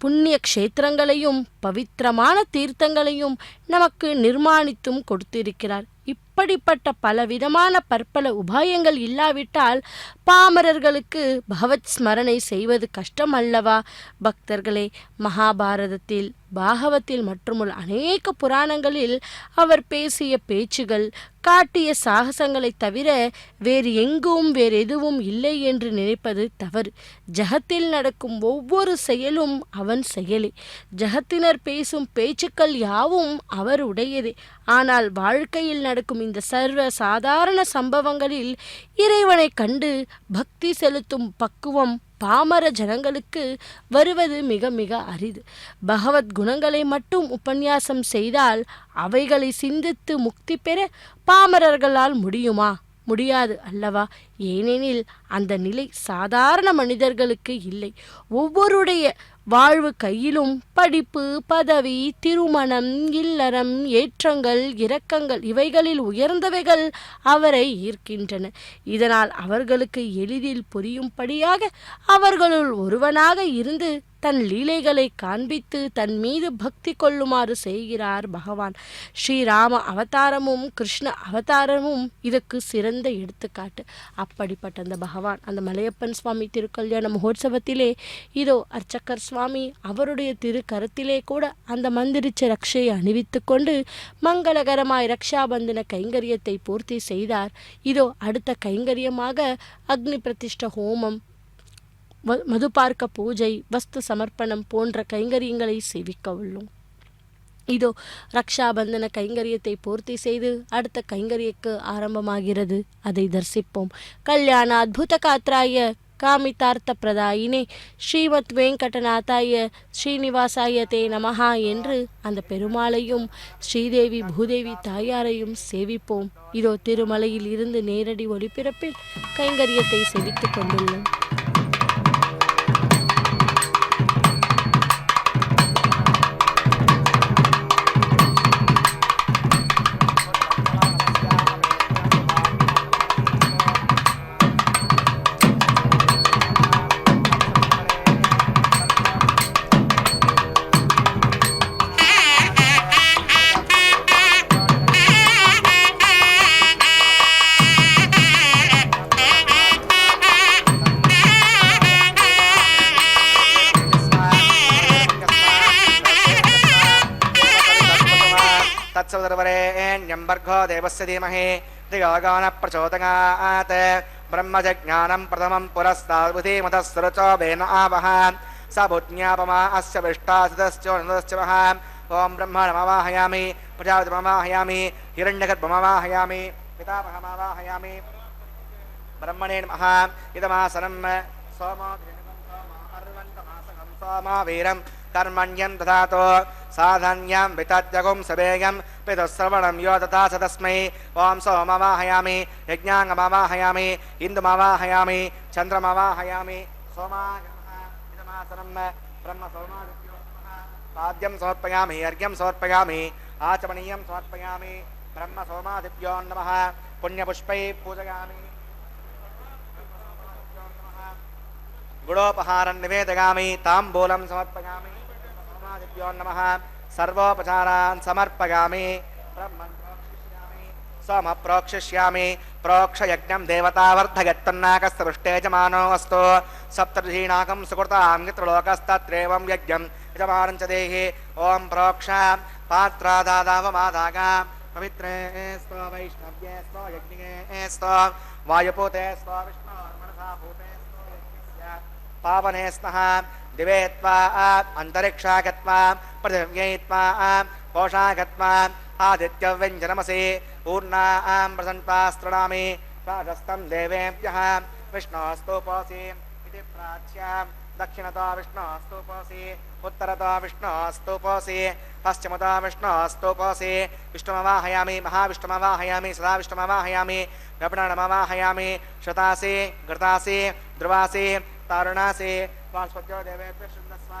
புண்ணிய க்ஷேத்திரங்களையும் பவித்திரமான தீர்த்தங்களையும் நமக்கு நிர்மாணித்தும் கொடுத்திருக்கிறார். இப்படிப்பட்ட பலவிதமான பற்பல உபாயங்கள் இல்லாவிட்டால் பாமரர்களுக்கு பகவத் ஸ்மரணை செய்வது கஷ்டம் அல்லவா? பக்தர்களே, மகாபாரதத்தில் பாகவத்தில் மற்றுமுள்ள அநேக புராணங்களில் அவர் பேசிய பேச்சுகள் காட்டிய சாகசங்களை தவிர வேறு எங்கும் வேறெதுவும் இல்லை என்று நினைப்பது தவறு. ஜகத்தில் நடக்கும் ஒவ்வொரு செயலும் அவன் செயலே. ஜகத்தினர் பேசும் பேச்சுக்கள் யாவும் அவர் உடையதே. ஆனால் வாழ்க்கையில் நடக்கும் இந்த சர்வ சாதாரண சம்பவங்களில் இறைவனை கண்டு பக்தி செலுத்தும் பக்குவம் பாமர ஜனங்களுக்கு வருவது மிக மிக அரிது. பகவத் குணங்களை மட்டும் உபன்யாசம் செய்தால் அவைகளை சிந்தித்து முக்தி பெற பாமரர்களால் முடியுமா? முடியாது அல்லவா? ஏனெனில் அந்த நிலை சாதாரண மனிதர்களுக்கு இல்லை. ஒவ்வொருடைய வாழ்வு கையிலும் படிப்பு, பதவி, திருமணம், இல்லறம், ஏற்றங்கள், இரக்கங்கள் இவைகளில் உயர்ந்தவைகள் அவரை ஈர்க்கின்றன. இதனால் அவர்களுக்கு எளிதில் புரியும்படியாக அவர்களுள் ஒருவனாக இருந்து தன் லீலைகளை காண்பித்து தன் மீது பக்தி கொள்ளுமாறு செய்கிறார் பகவான். ஸ்ரீராம அவதாரமும் கிருஷ்ண அவதாரமும் இதற்கு சிறந்த எடுத்துக்காட்டு. அப்படிப்பட்ட அந்த பகவான் அந்த மலையப்பன் சுவாமி திருக்கல்யாண மகோத்சவத்திலே இதோ அர்ச்சகர் சுவாமி அவருடைய திருக்கரத்திலே கூட அந்த மந்திரிச்ச ரக்ஷையை அணிவித்து கொண்டு மங்களகரமாய் ரக்ஷாபந்தன கைங்கரியத்தை பூர்த்தி செய்தார். இதோ அடுத்த கைங்கரியமாக அக்னி பிரதிஷ்ட ஹோமம், மதுபார்க்க பூஜை, வஸ்து சமர்ப்பணம் போன்ற கைங்கரியங்களை சேவிக்க உள்ளோம். இதோ ரக்ஷாபந்தன கைங்கரியத்தை பூர்த்தி செய்து அடுத்த கைங்கரியக்கு ஆரம்பமாகிறது. அதை தரிசிப்போம். கல்யாண அத்புத காத்ராய காமிதார்த்த பிரதாயினே ஸ்ரீமத் வெங்கடநாதாய ஸ்ரீனிவாசாய தே நமஹா என்று அந்த பெருமாளையும் ஸ்ரீதேவி பூதேவி தாயாரையும் சேவிப்போம். இதோ திருமலையில் இருந்து நேரடி ஒளிபரப்பில் கைங்கரியத்தை சேவித்துக் கொண்டுள்ளோம். तत्सवितुर्वरेण्यम्बर्गो देवस्य धीमहि धियो प्रचोदयात् ब्रह्मजज्ञानं प्रथमं पुरस्ताद्बुधिमतस्सुरचोभेन आवह स बुज्ञापमा अस्य विष्टासितश्चोनदश्च वः ॐ ब्रह्मणमवाहयामि प्रजापतिमवाहयामि हिरण्यगर्भमवाहयामि पितामहमवाहयामि ब्रह्मणे नमः इदमासनं सोमो सोमा वीरं कर्मण्यं ददातो साधन्यं वितत्यगुं सवेयं पितुश्रवणं यो ददास तस्मै ॐ सोममावाहयामि यज्ञाङ्गमावाहयामि इन्दुमावाहयामि चन्द्रमावाहयामि सोमाय नमः इदमासनं ब्रह्मसोमादिभ्यो नमः पाद्यं समर्पयामि अर्घ्यं समर्पयामि आचमनीयं समर्पयामि ब्रह्मसोमादिभ्यो नमः पुण्यपुष्पैः पूजयामि गुडोपहारं निवेदयामि ताम्बूलं समर्पयामि सोमादिभ्यो नमः सर्वोपचारान् समर्पयामि ब्रह्मन् प्रोक्षिष्यामि सोम प्रोक्षिष्यामि प्रोक्षयज्ञं देवतावर्धयत्तन्नाकस्तृष्टे जमानो अस्तु सप्तर्षीणाकं सुकृतां यत्रलोकस्तत्रेवं यज्ञं यजमानं च देहि ॐ प्रोक्ष पात्रादादावमादागा पवित्रे स्व वैष्णव्ये स्व यज्ञे स्व वायुपूते स्व विष्णोर्मनसा भूते स्व यज्ञस्य पावने स्नः दिवे त्वा अन्तरिक्षा गत्वा पृथिव्यै त्वा कोशा गत्वा आदित्यव्यञ्जनमसि पूर्णां प्रसन्तास्तृणामि प्राशस्तं देवेभ्यः विष्णोस्तुपोऽसि इति प्राच्यां दक्षिणतो विष्णोस्तुपोऽसि उत्तरतो विष्णोस्तुपोऽसि पश्चिमतो विष्णोस्तुपोऽसि विष्णुमवाहयामि महाविष्णुमवाहयामि सदा विष्णुमवाहयामि गपणमवाहयामि शतासि घृतासि ध्रुवासि तारुणासि वास्पत्यो देवेभ्यः शृण्वस्व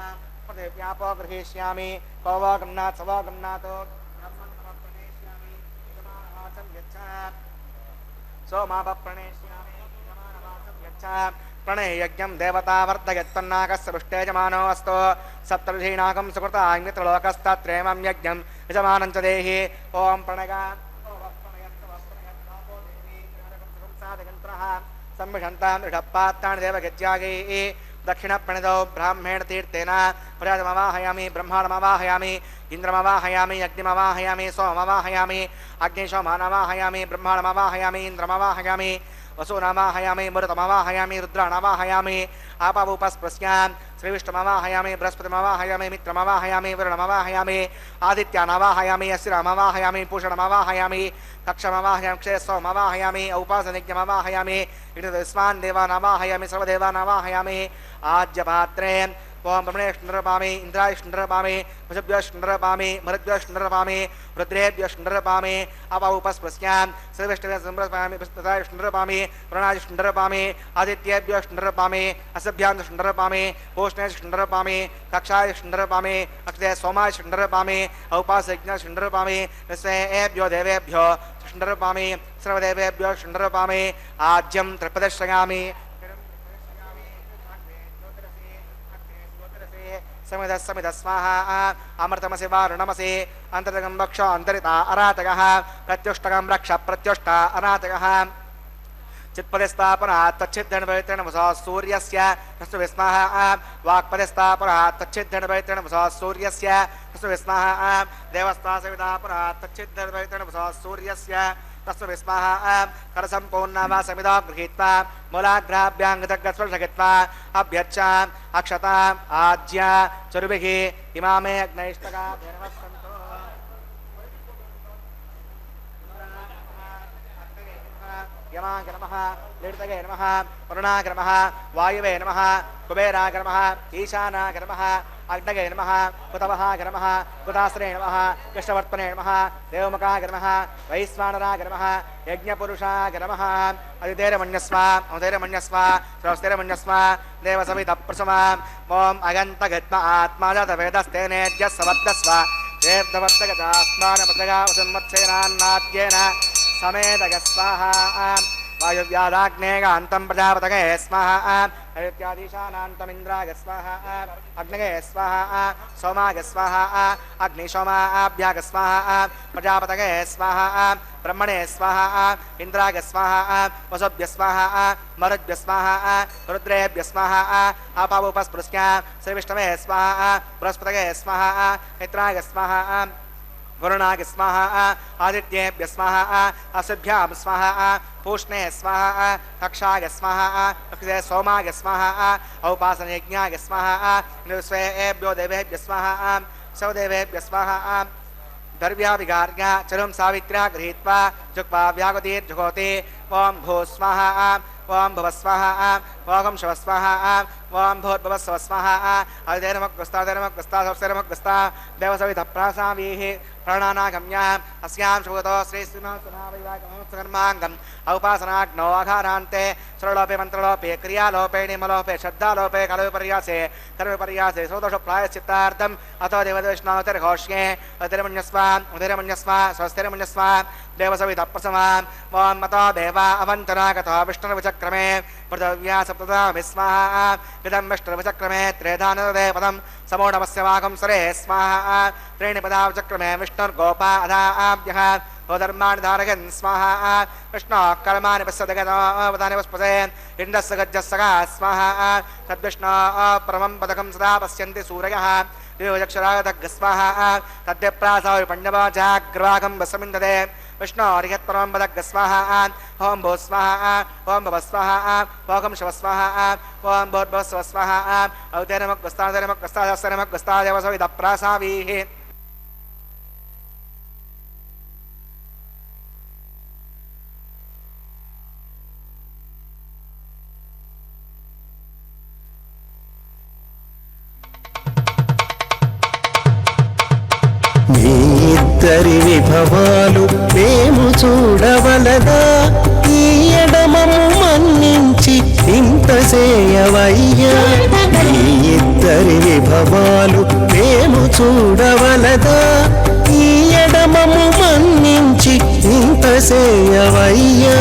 पृथिव्यापो गृहीष्यामि को वो गृह्णात् स वो गृह्णातु प्रणेष्यामि यजमानवाचं यच्छ सोमापप्रणेष्यामि यजमानवाचं यच्छ प्रणययज्ञं देवतावर्धयत्तन्नाकस्य पृष्ठे जमानो अस्तु सप्तर्षीणाकं सुकृताग्नित्रलोकस्तत्रेमं यज्ञं यजमानं च देहि ॐ प्रणगा सम्मिषन्तां दृढपात्राणि देवगज्यागैः दक्षिणप्रणितौ ब्राह्मेण तीर्थेन प्रजातमवाहयामि ब्रह्माणमवाहयामि इन्द्रमवाहयामि अग्निमवाहयामि सोममवाहयामि अग्निशोमानवाहयामि ब्रह्माणमवाहयामि इन्द्रमवाहयामि वसूनमवाहयामि मरुतमवाहयामि रुद्राणमवाहयामि आपावुपस्पृश्यां श्रीविष्णुमवाहयामि बृहस्पतिमवाहयामि मित्रमवाहयामि वरुणमवाहयामि आदित्यानवाहयामि अस्थिरमवाहयामि पूषणमवाहयामि कक्षमवाहयामि क्षेत्रमवाहयामि औपासनिज्ञमवाहयामि इन्द्रस्मान् देवानवाहयामि सर्वदेवानवाहयामि आज्यपात्रे ओम ब्रह्मणेष्णरपामि इन्द्रायष्णरपामि वसुभ्यष्णरपामि मरुद्भ्यष्णरपामि रुद्रेभ्यष्णरपामि अपावुपस्पृश्यां सर्वेष्टरपामि बृहस्पतिष्णरपामि वरुणायष्णरपामि आदित्येभ्यष्णरपामि असभ्यान्तष्णरपामि पूष्णेष्णरपामि कक्षायष्णरपामि अक्षते सोमायष्णरपामि औपासयज्ञष्णरपामि विश्वेभ्यो देवेभ्योष्णरपामि सर्वदेवेभ्योष्णरपामि आज्यं त्रिपदश्रयामि समिध स्वाहा अमृतमसि वारुणमसि अन्तर्गं रक्ष अन्तरिता अरातकः प्रत्युष्टकं रक्ष प्रत्युष्ट अरातकः चित्पदस्थापनात् तच्छिद्धनपवित्रेण वसो सूर्यस्य तस्य विस्मः वाक्पदस्थापनात् तच्छिद्धनपवित्रेण वसो सूर्यस्य तस्य विस्मः देवस्तासविदापनात् तच्छिद्धनपवित्रेण वसो सूर्यस्य तस्य विस्मः करसम्पूर्णा वा समिधा गृहीत्वा मूलाग्राभ्याङ्गतस्पर्शयित्वा अभ्यर्च अक्षता आज्य चरुभिः इमामे अग्नैष्टकाभिर्वसन्तु यमाय नमः लीर्तये नमः वरुणाय नमः वायुवे नमः कुबेराय नमः ईशानाय नमः अग्नये नमः कुतवहाय नमः कुतास्त्रे नमः कृष्णवर्त्मने नमः देवमुखाय नमः वैश्वानराय नमः यज्ञपुरुषाय नमः अदितेरमन्यस्व अमुतेरमन्यस्व सरस्तेरमन्यस्व देवसवितप्रसमा ॐ अगन्तगत्म आत्माजातवेदस्तेनेद्यस्सवद्दस्व देवदवद्दगतास्मानपदगावसंवत्सेनान्नाद्येन समेतग स्वाहा वायुव्यादाग्नेगान्तं प्रजापतये स्वाहा नैत्यादीशानान्तमिन्द्राय स्वाहा अग्नये स्वाहा सोमाय स्वाहा अग्निशोमाभ्याग स्वाहा प्रजापतये स्वाहा ब्रह्मणे स्वाहा इन्द्राय स्वाहा वसुभ्य स्वाहा मरुद्भ्य स्वाहा रुद्रेभ्य स्वाहा अपावुपस्पृश्या श्रीविष्णवे स्वाहा बृहस्पतये स्वाहा मित्राय स्वाहा वरुणाय स्वाहा आदित्येभ्य स्वाहा असुभ्यां स्वाहा पूष्णे स्वाहा कक्षाय स्वाहा कक्षे सोमाय स्वाहा औपासनयज्ञाय स्वाहा विश्वेभ्यो देवेभ्य स्वाहा सौदेवेभ्य स्वाहा दर्व्याभिगार्या चरुं सावित्र्या गृहीत्वा जुक्वा व्यागतिर्जुहोति ओं भू स्वाहा ओं भुव स्वाहा ओं शव स्वाहा ओं भूर्भुवस्व स्वाहा अदितेरमग्रस्ता देवसवितप्रासावीः प्राणानागम्याम् अस्यां शुभतो श्रीश्रीनाथनावैवागमोत्सकर्माङ्गम् औपासनाग्नौ आघारान्ते स्वरलोपे मन्त्रलोपे क्रियालोपे निमलोपे श्रद्धालोपे कलविपर्यासे कर्मविपर्यासे श्रोतोषप्रायश्चित्तार्थम् अतो देवदेवैष्णवतिर्घोष्ये अतिरमन्यस्व उदिरमन्यस्व स्वस्तिरमन्यस्व देवसवितः प्रसवाम् ॐ मतो देवा अवन्तरागतो विष्णुर्विचक्रमे पृथिव्या सप्तदा विस्वाहा इदं विष्णुर्विचक्रमे त्रेधानदेवदं समो नमस्य वाकं सरे स्वाहा त्रीणि पदा विचक्रमे विष्णुर्गोपा अधाभ्यः धर्माणि धारयन् स्वाहा विष्णो कर्माणि पश्यदगदानि वस्पसे इन्द्रस्य गज्जस्य स्वाहा तद्विष्णो परमं पदकं सदा पश्यन्ति सूरयः देवचक्षरागतग् स्वाहा तद्यप्रासाय पण्डवाजाग्रवागं वसमिन्दते विष्णो हरिहत्परमं पदग् स्वाहा ओं भो स्वाहा ओं भव स्वाहा ओं शिव स्वाहा ओं भोर्भव शिव स्वाहा औतेनमग्रस्तादेवसविदप्रासावीः ఇద్దరి విభవాలు మేము చూడవలదా ఈ ఎడమము మన్నించి ఇంత చేయవయ్యా ఈ ఇద్దరి విభవాలు మేము చూడవలదా ఈ ఎడమము మన్నించి ఇంత చేయవయ్యా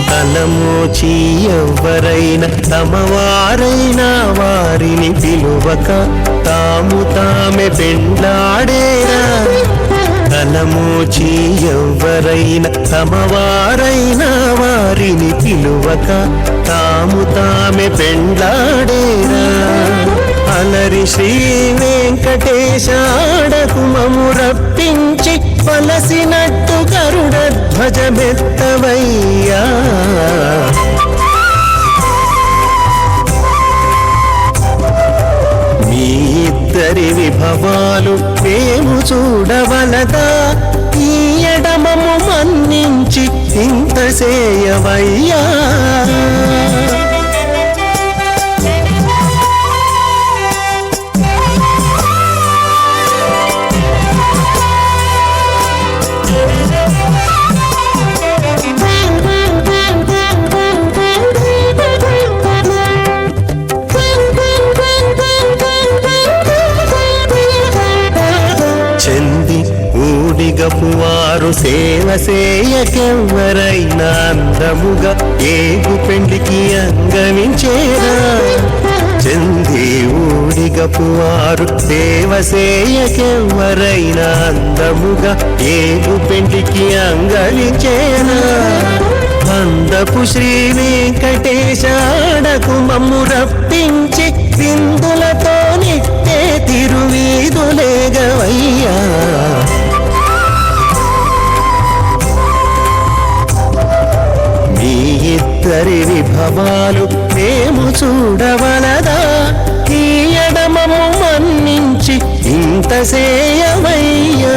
తలమోచి ఎవ్వరైనా తమవారైనా వారిని పిలువక తాము తామే పెండ్లాడేరా తలమోచి ఎవ్వరైనా తమవారైనా వారిని పిలువక తాము తామే పెండ్లాడేరా అలరి శ్రీ వెంకటేశాడకు మము రప్పించి పలసినట్టు గరుడ ధ్వజమెత్తవయ్యా మీ ఇద్దరి విభవాలు మేము చూడవలదా ఈ ఎడమము మన్నించి ఇంత చేయవయ్యా వారు సేవ సేయకెవ్వరైనా అందముగా ఏగు పెండికి అంగమించేరా చంది ఊడిగపు వారు సేవ సేయకెవ్వరైనా అందముగా ఏగు పెండికి అంగలించేరా అందపు శ్రీ వెంకటేశాడకు మమ్ము రప్పించి బిందులతో నిట్టే తిరువీధులేగవయ్యా ఈ ఇద్దరి విభవాలు మేము చూడవలదా ఈ ఎడమము మన్నించి ఇంత చేయవయ్యా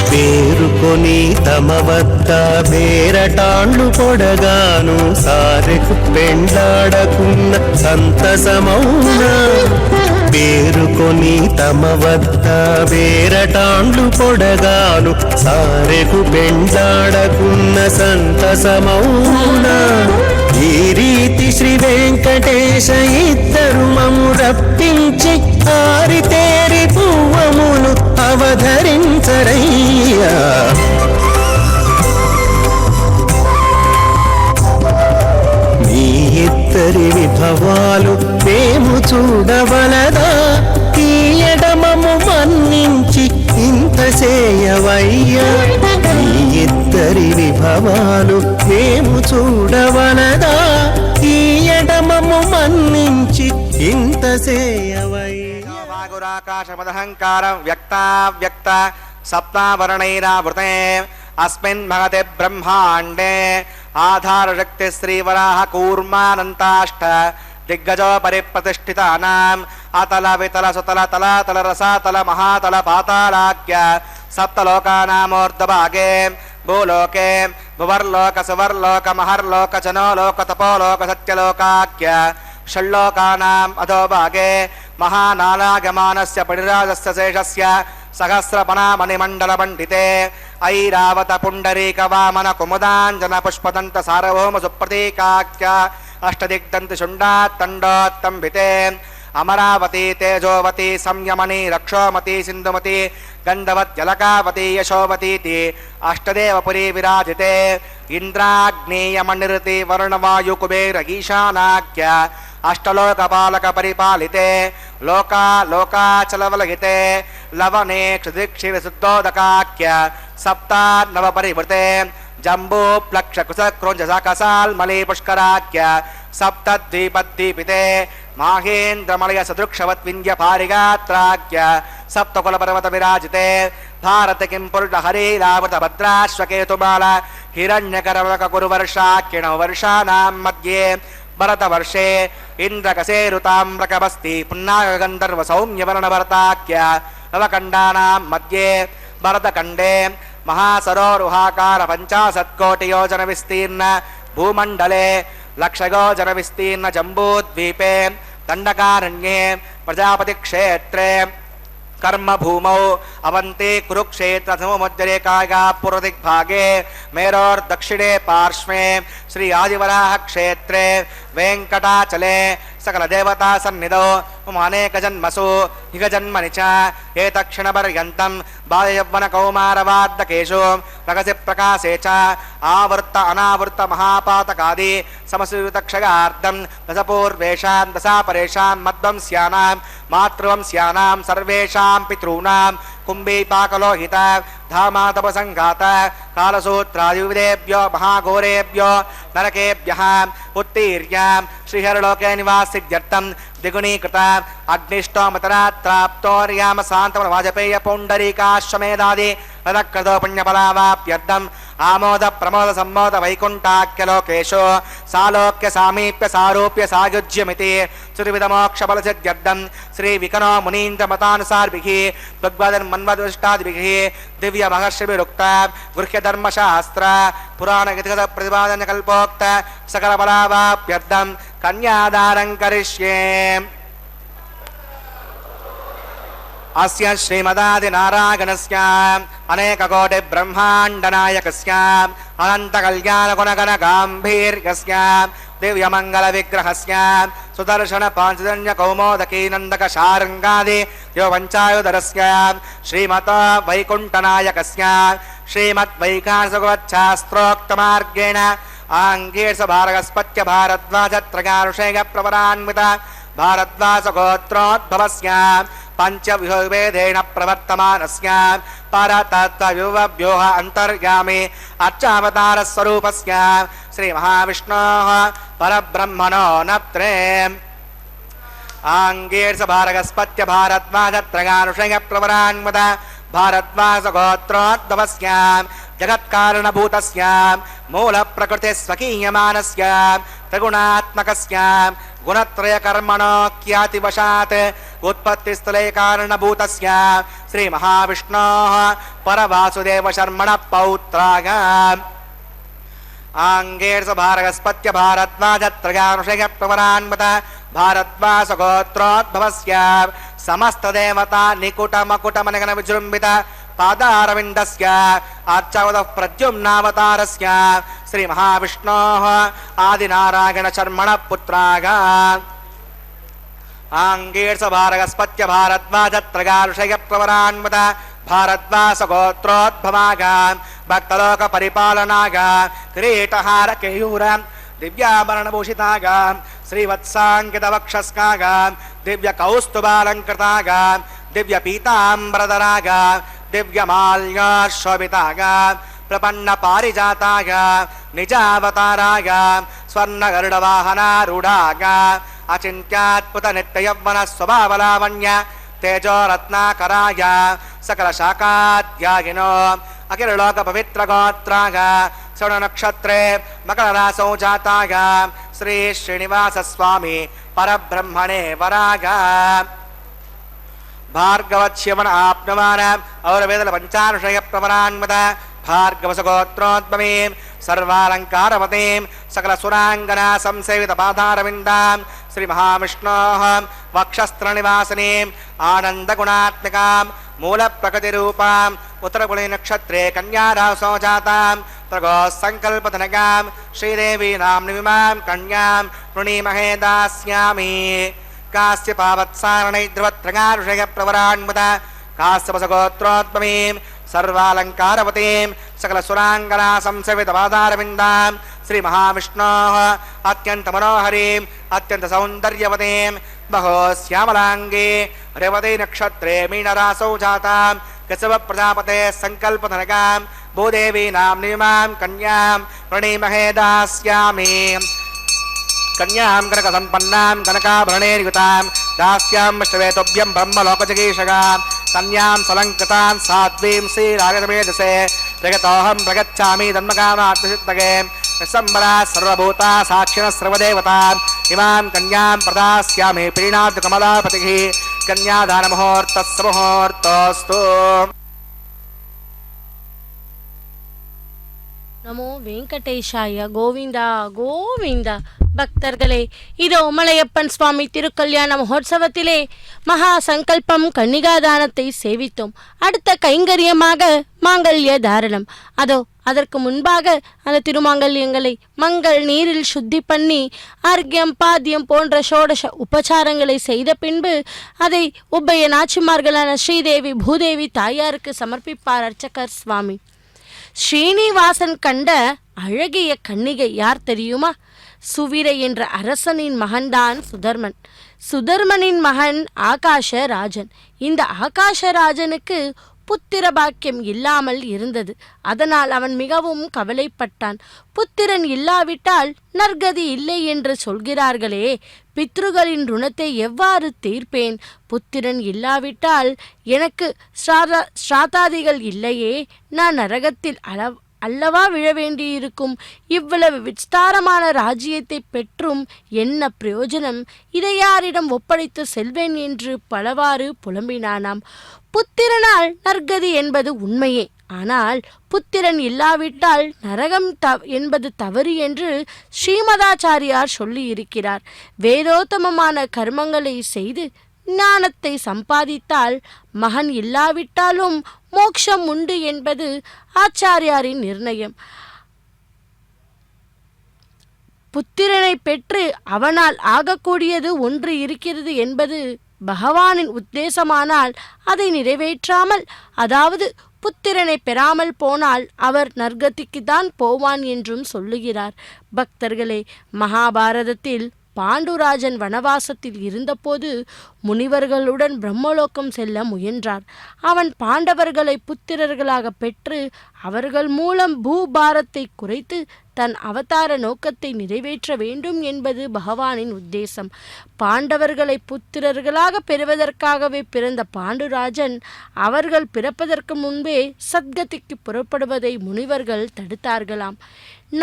పేరుకొని తమ వద్ద బేరటాండ్లు పొడగాను సారెకు పెండ్లాడకున్న సంతసమౌనా పేరుకొని తమ వద్ద బేరటాండ్లు పొడగాను సారెకు పెండ్లాడకున్న సంతసమౌనా ఈ రీతి శ్రీ వెంకటేశ ఇద్దరు మము రప్పించి ఆరితేరి పువ్వములు అవధరించరయ్యా మీ ఇద్దరి విభవాలు మేము చూడవలదా ఈ ఎడమము మన్నించి ఇంత చేయవయ్యా ఈ ఇద్దరి విభవాలు మేము చూడవలదా ఈ ఎడమము మన్నించి ఇంత చేయవయ్యా వాగురాకాశమదహంకారం వ్యక్తావ్యక్త సప్తావరణైరావృతే అస్మిన్ మహతే బ్రహ్మాండే ఆధారశక్తి శ్రీవరాహ కూర్మానంతాష్ట దిగ్గజో పరిప్రతిష్ఠితానాం అతల వితల సుతల తలాతల రసాతల మహాతల పాతాళాఖ్య సప్తలోకానామోర్ధభాగే भूलोके भुवर्लोक सुवर्लोक महर्लोक जनोलोक तपोलोक सत्यलोकाख्य षण्लोकानाम् अधोभागे महानानागमानस्य परिराजस्य शेषस्य सहस्रपणामणिमण्डलमण्डिते ऐरावत पुण्डरीक वामन कुमुदाञ्जन पुष्पदन्त सार्वभौम सुप्रतीकाख्य अष्टदिग्दन्ति शुण्डात्तण्डोत्तम्भिते अमरावती तेजोवती संयमनी रक्षोमती सिन्धुमती गन्धवत्यलकावती यशोवतीति अष्टदेवपुरी विराजिते इन्द्राग्नेयमनिरति वरुणवायुकुबेर ईशानाख्य अष्टलोकपालक परिपालिते लोका लोकाचलवलगिते लवने क्षुदिक्षिर शुद्धोदकाख्य सप्ता नवपरिवृते जम्बू प्लक्ष कुशक्रोञ्जसाकसाल्मली पुष्कराख्य सप्तद्वीपद्वीपिते माहेन्द्रमलय सदृक्षवत् विन्ध्य पारिगात्राख्य सप्तकुलपर्वत विराजिते भारत किं पुरुष हरिरावृत भद्राश्वकेतुमाल हिरण्यकरवक कुरुवर्षाख्यण वर्षाणां मध्ये भरतवर्षे इन्द्रकसेरुताम्रकबस्ति पुन्नागन्धर्व सौम्यवर्णभरताख्य नवकण्डानां मध्ये भरतखण्डे महासरोरुहाकार 50 योजन विस्तीर्ण भूमण्डले लक्षयोजन विस्तीर्ण जम्बूद्वीपे दण्डकारण्ये प्रजापति क्षेत्रे कर्म भूमौ अवंती कुरुक्षेत्र समोमध्यरेखायाः पूर्वदिग्भागे मेरोर्दक्षिणे पार्श्वे श्री आदिवराह क्षेत्रे वेंकटाचले सकल देवता सन्निधौ अनेक जन्मसु इह जन्मनि च एतक्षणपर्यन्तं बालयौवन कौमारवार्धकेषु प्रकसि प्रकाशे च आवृत्त अनावृत्त महापातकादि समस्युतक्षगार्धं दशपूर्वेषां दशापरेषां मध्वंस्यानां मातृवंस्यानां सर्वेषां पितॄणां कुम्भीपाकलोहित धामातपसङ्घात कालसूत्रादिविदेभ्यो महाघोरेभ्यो नरकेभ्यः उत्तीर्य श्रीहरलोके निवासित्यर्थं द्विगुणीकृत अग्निष्टोमतरात्राप्तोर्याम शान्तम वाजपेय पौण्डरीकाश्वमेधादि तदकृतो पुण्यफलावाप्यर्थम् आमोद प्रमोद सम्मोद वैकुण्ठाख्यलोकेषु सालोक्य सामीप्य सारूप्य सायुज्यमिति श्रुतिविधमोक्षफलसिद्ध्यर्थं श्रीविकनो मुनीन्द्रमतानुसारिभिः भगवदन्मन्वदुष्टादिभिः दिव्य महर्षिभिरुक्त गृह्यधर्मशास्त्र पुराणगतिगतप्रतिपादनकल्पोक्त सकलफलावाप्यर्थं कन्यादानं करिष्ये। अस्य श्रीमदादिनारायणस्य अनेककोटि ब्रह्माण्डनायकस्य अनंत कल्याण गुणगण गांभीर्यस्य दिव्यमंगल विग्रहस्य सुदर्शन पांचजन्य कौमोदकी नंदक शारंगादि योवंचायुधरस्य श्रीमत वैकुंठनायकस्य श्रीमद्वैकासुगवच्छास्त्रोक्तमार्गेण आंगीर्ष भारगस्पत्य भारद्वाजत्रगारुषेय प्रवरान्वित भारद्वाज गोत्रोद्भवस्य पंचविवेदेन प्रवर्तमानस्य परतत्त्वव्योः अंतर्यामी अर्चावतार स्वरूपस्य श्री महाविष्णोः परब्रह्मणो नत्रे आंगीर्ष भारगस्पत्य भारद्वाजत्रगारुषेय प्रवरान्वित भारद्वाज गोत्रोद्भवस्य जगत्कारणभूतस्य मूल प्रकृति स्वकीयमानस्य त्रिगुणात्मकस्य गुणत्रय कर्मणो ख्यातिवशात् उत्पत्तिस्थले कारणभूतस्य श्री महाविष्णोः परवासुदेव शर्मण पौत्राग आंगीर्ष भारगस्पत्य भारद्वाजत्रयानुषय प्रवरान्वित भारद्वाज गोत्रोद्भवस्य समस्त देवता निकुट मकुट मनगण विजृंभित पादारविन्दस्य अर्चावत प्रद्युम्नावतारस्य श्री महाविष्णोः आदिनारायण शर्मण पुत्राग आंगीर्ष भारगस्पत्य भारद्वाजत्रयानुषय प्रवरान्वित भारद्वाज गोत्रोद्भवाग भक्तलोक परिपालनाग किरीटहार केयूर दिव्याभरणभूषिताग श्रीवत्सांकित वक्षस्काग दिव्य कौस्तुभालंकृताग दिव्य पीतांबरधराग दिव्य माल्योशोभिताग प्रपन्न पारिजाताग निजावताराग स्वर्ण गरुड वाहनारूढ़ाग अचिंत्याद्भुत नित्य यौवन स्वभावलावण्य तेजो रत्नाकराग सकल शाकाध्यायिनो अखिल लोक पवित्र गोत्राग श्रवण नक्षत्रे मकर रासौ जाताग श्री श्रीनिवास स्वामी परब्रह्मणे वराग भार्गवच्छिवन आप्नवान और वेदल पंचानुषय प्रवरान्वित भार्गवसगोत्रोद्भवीं सर्वालङ्कारवतीं सकलसुराङ्गना संसेवितपादारविन्दां श्रीमहाविष्णोः वक्षस्त्रनिवासिनीम् आनन्दगुणात्मिकां मूलप्रकृतिरूपाम् उत्तरकुलीनक्षत्रे कन्यारासो जातां त्रगोः श्रीदेवी नाम्निमां कन्यां वृणीमहे दास्यामि कास्यपावत्सारणैर्ध्रुवत्रगारुषयप्रवरान्मुद कास्यपसगोत्रोद्भवीं सर्वालङ्कारवतीं सकलसुराङ्गना संसेवितपादारविन्दां श्रीमहाविष्णोः अत्यन्तमनोहरीम् अत्यन्तसौन्दर्यवतीं बहो श्यामलाङ्गे रेवती नक्षत्रे मीनरासौ जातां कसवप्रजापते सङ्कल्पधनकां भूदेवी नाम्निमां कन्यां वृणीमहे दास्यामि कन्यां कनकसम्पन्नां कनकाभरणैर्युतां दास्यामश्वेतोभ्यं ब्रह्मलोकजगीषगां कन्यां सलङ्कृतां साध्वीं श्रीरागसमेधसे जगतोऽहं प्रगच्छामि धर्मकामात्मसिद्धगे निसम्बरा सर्वभूता साक्षिणः सर्वदेवताम् इमां कन्यां प्रदास्यामि प्रीणातु कमलापतिः कन्यादानमुहूर्तः मुहूर्तोऽस्तु। நமோ வெங்கடேஷாய. கோவிந்தா கோவிந்தா. பக்தர்களே, இதோ மலையப்பன் சுவாமி திருக்கல்யாண மகோத்சவத்திலே மகா சங்கல்பம் கன்னிகாதானத்தை சேவித்தோம். அடுத்த கைங்கரியமாக மாங்கல்ய தாரணம். அதோ அதற்கு முன்பாக அந்த திருமாங்கல்யங்களை மங்கள் நீரில் சுத்தி பண்ணி அர்க்கியம் பாத்தியம் போன்ற ஷோடச உபச்சாரங்களை செய்த பின்பு அதை உபய நாச்சிமார்களான ஸ்ரீதேவி பூதேவி தாயாருக்கு சமர்ப்பிப்பார் அர்ச்சகர் சுவாமி. ஸ்ரீனிவாசன் கண்ட அழகிய கன்னிகை யார் தெரியுமா? சுவிரை என்ற அரசனின் மகன்தான் சுதர்மன். சுதர்மனின் மகன் ஆகாஷராஜன். இந்த ஆகாஷராஜனுக்கு புத்திர பாக்கியம் இல்லாமல் இருந்தது. அதனால் அவன் மிகவும் கவலைப்பட்டான். புத்திரன் இல்லாவிட்டால் நற்கதி இல்லை என்று சொல்கிறார்களே, பித்ருகளின் ருணத்தை எவ்வாறு தீர்ப்பேன்? புத்திரன் இல்லாவிட்டால் எனக்கு ஸ்ராதாதிகள் இல்லையே, நான் நரகத்தில் அல்லவா விழ வேண்டியிருக்கும். இவ்வளவு விஸ்தாரமான ராஜ்யத்தை பெற்றும் என்ன பிரயோஜனம்? இதை யாரிடம் ஒப்படைத்து செல்வேன் என்று பலவாறு புலம்பினானாம். புத்திரனால் நற்கதி என்பது உண்மையே. ஆனால் புத்திரன் இல்லாவிட்டால் நரகம் என்பது தவறு என்று ஸ்ரீமதாச்சாரியார் சொல்லி இருக்கிறார். வேதோத்தமமான கர்மங்களை செய்து ஞானத்தை சம்பாதித்தால் மகன் இல்லாவிட்டாலும் மோட்சம் உண்டு என்பது ஆச்சாரியாரின் நிர்ணயம். புத்திரனை பெற்று அவனால் ஆகக்கூடியது ஒன்று இருக்கிறது என்பது பகவானின் உத்தேசமானால் அதை நிறைவேற்றாமல், அதாவது புத்திரனை பெறாமல் போனால் அவர் நற்கதிக்கு தான் போவான் என்றும் சொல்லுகிறார். பக்தர்களே, மகாபாரதத்தில் பாண்டுராஜன் வனவாசத்தில் இருந்தபோது முனிவர்களுடன் பிரம்மலோகம் செல்ல முயன்றார். அவன் பாண்டவர்களை புத்திரர்களாக பெற்று அவர்கள் மூலம் பூபாரத்தை குறைத்து தன் அவதார நோக்கத்தை நிறைவேற்ற வேண்டும் என்பது பகவானின் உத்தேசம். பாண்டவர்களை புத்திரர்களாக பெறுவதற்காகவே பிறந்த பாண்டுராஜன் அவர்கள் பிறப்பதற்கு முன்பே சத்கதிக்கு புறப்படுவதை முனிவர்கள் தடுத்தார்களாம்.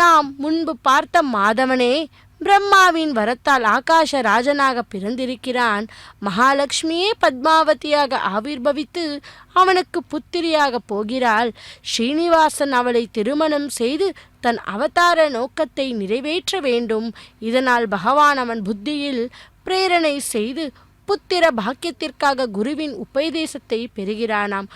நாம் முன்பு பார்த்த மாதவனே பிரம்மாவின் வரத்தால் ஆகாஷ ராஜனாக பிறந்திருக்கிறான். மகாலட்சுமியே பத்மாவதியாக ஆவிர்பவித்து அவனுக்கு புத்திரியாக போகிறாள். ஸ்ரீனிவாசன் அவளை திருமணம் செய்து தன் அவதார நோக்கத்தை நிறைவேற்ற வேண்டும். இதனால் பகவான் அவன் புத்தியில் பிரேரணை செய்து புத்திர பாக்கியத்திற்காக குருவின் உபதேசத்தை பெறுகிறானாம்.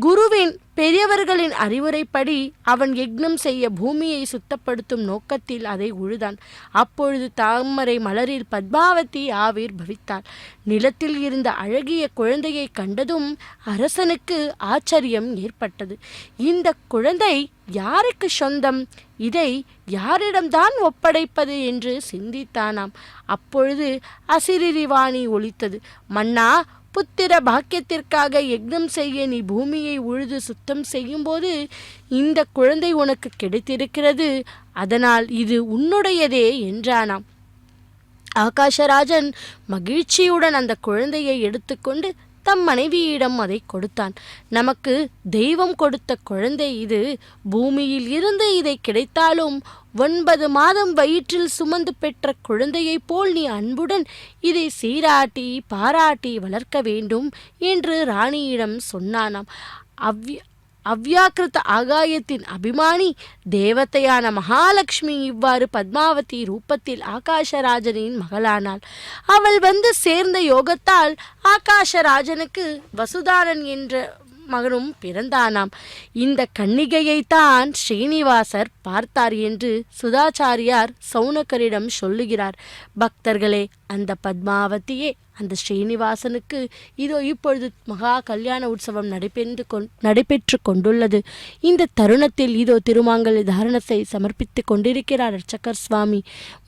குருவின் பெரியவர்களின் அறிவுரைப்படி அவன் யக்னம் செய்ய பூமியை சுத்தப்படுத்தும் நோக்கத்தில் அதை உழுதான். அப்பொழுது தாமரை மலரில் பத்மாவதி ஆவிர்பவித்தாள். நிலத்தில் இருந்த அழகிய குழந்தையை கண்டதும் அரசனுக்கு ஆச்சரியம் ஏற்பட்டது. இந்த குழந்தை யாருக்கு சொந்தம்? இதை யாரிடம்தான் ஒப்படைப்பது என்று சிந்தித்தானாம். அப்பொழுது அசிரிவாணி ஒலித்தது. மன்னா, புத்திர பாக்கியத்திற்காக யக்னம் செய்ய நீ பூமியை உழுது சுத்தம் செய்யும்போது இந்த குழந்தை உனக்கு கிடைத்திருக்கிறது. அதனால் இது உன்னுடையதே என்றானாம். ஆகாஷராஜன் மகிழ்ச்சியுடன் அந்த குழந்தையை எடுத்துக்கொண்டு தம் மனைவியிடம் அதை கொடுத்தான். நமக்கு தெய்வம் கொடுத்த குழந்தை இது. பூமியில் இருந்து இதை கிடைத்தாலும் 9 மாதம் வயிற்றில் சுமந்து பெற்ற குழந்தையைப் போல் நீ அன்புடன் இதை சீராட்டி பாராட்டி வளர்க்க வேண்டும் என்று ராணியிடம் சொன்னானாம். அவ்யாக்கிருத ஆகாயத்தின் அபிமானி தேவதையான மகாலட்சுமி இவ்வாறு பத்மாவதி ரூபத்தில் ஆகாஷராஜனின் மகளானாள். அவள் வந்து சேர்ந்த யோகத்தால் ஆகாஷராஜனுக்கு வசுதானன் என்ற மகனும் பிறந்தானாம். இந்த கன்னிகையைத்தான் ஸ்ரீனிவாசர் பார்த்தார் என்று சுதாச்சாரியார் சௌனகரிடம் சொல்லுகிறார். பக்தர்களே, அந்த பத்மாவதியே அந்த ஸ்ரீனிவாசனுக்கு இதோ இப்பொழுது மகா கல்யாண உற்சவம் நடைபெற்று கொண்டுள்ளது. இந்த தருணத்தில் இதோ திருமாங்கல்ய தாரணத்தை சமர்ப்பித்து கொண்டிருக்கிறார் அர்ச்சகர் சுவாமி.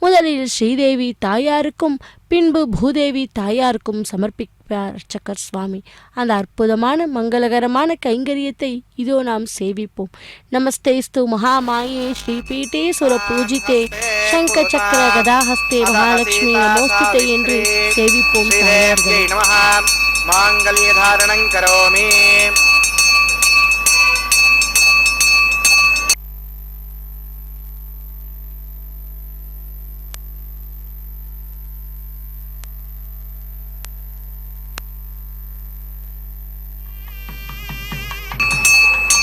முதலில் ஸ்ரீதேவி தாயாருக்கும் பின்பு பூதேவி தாயாருக்கும் சமர்ப்பிப்பார் அர்ச்சகர் சுவாமி. அந்த அற்புதமான மங்களகரமான கைங்கரியத்தை இதோ நாம் சேவிப்போம். நமஸ்தேஸ்து மகாமாயே ஸ்ரீபீட்டே சுர பூஜித்தே சங்க சக்கர கதாஹஸ்தே மகாலட்சுமி நமோஸ்துதே என்று சேவிப்போம். மாங்கல்ய தாரணம் கரோமி.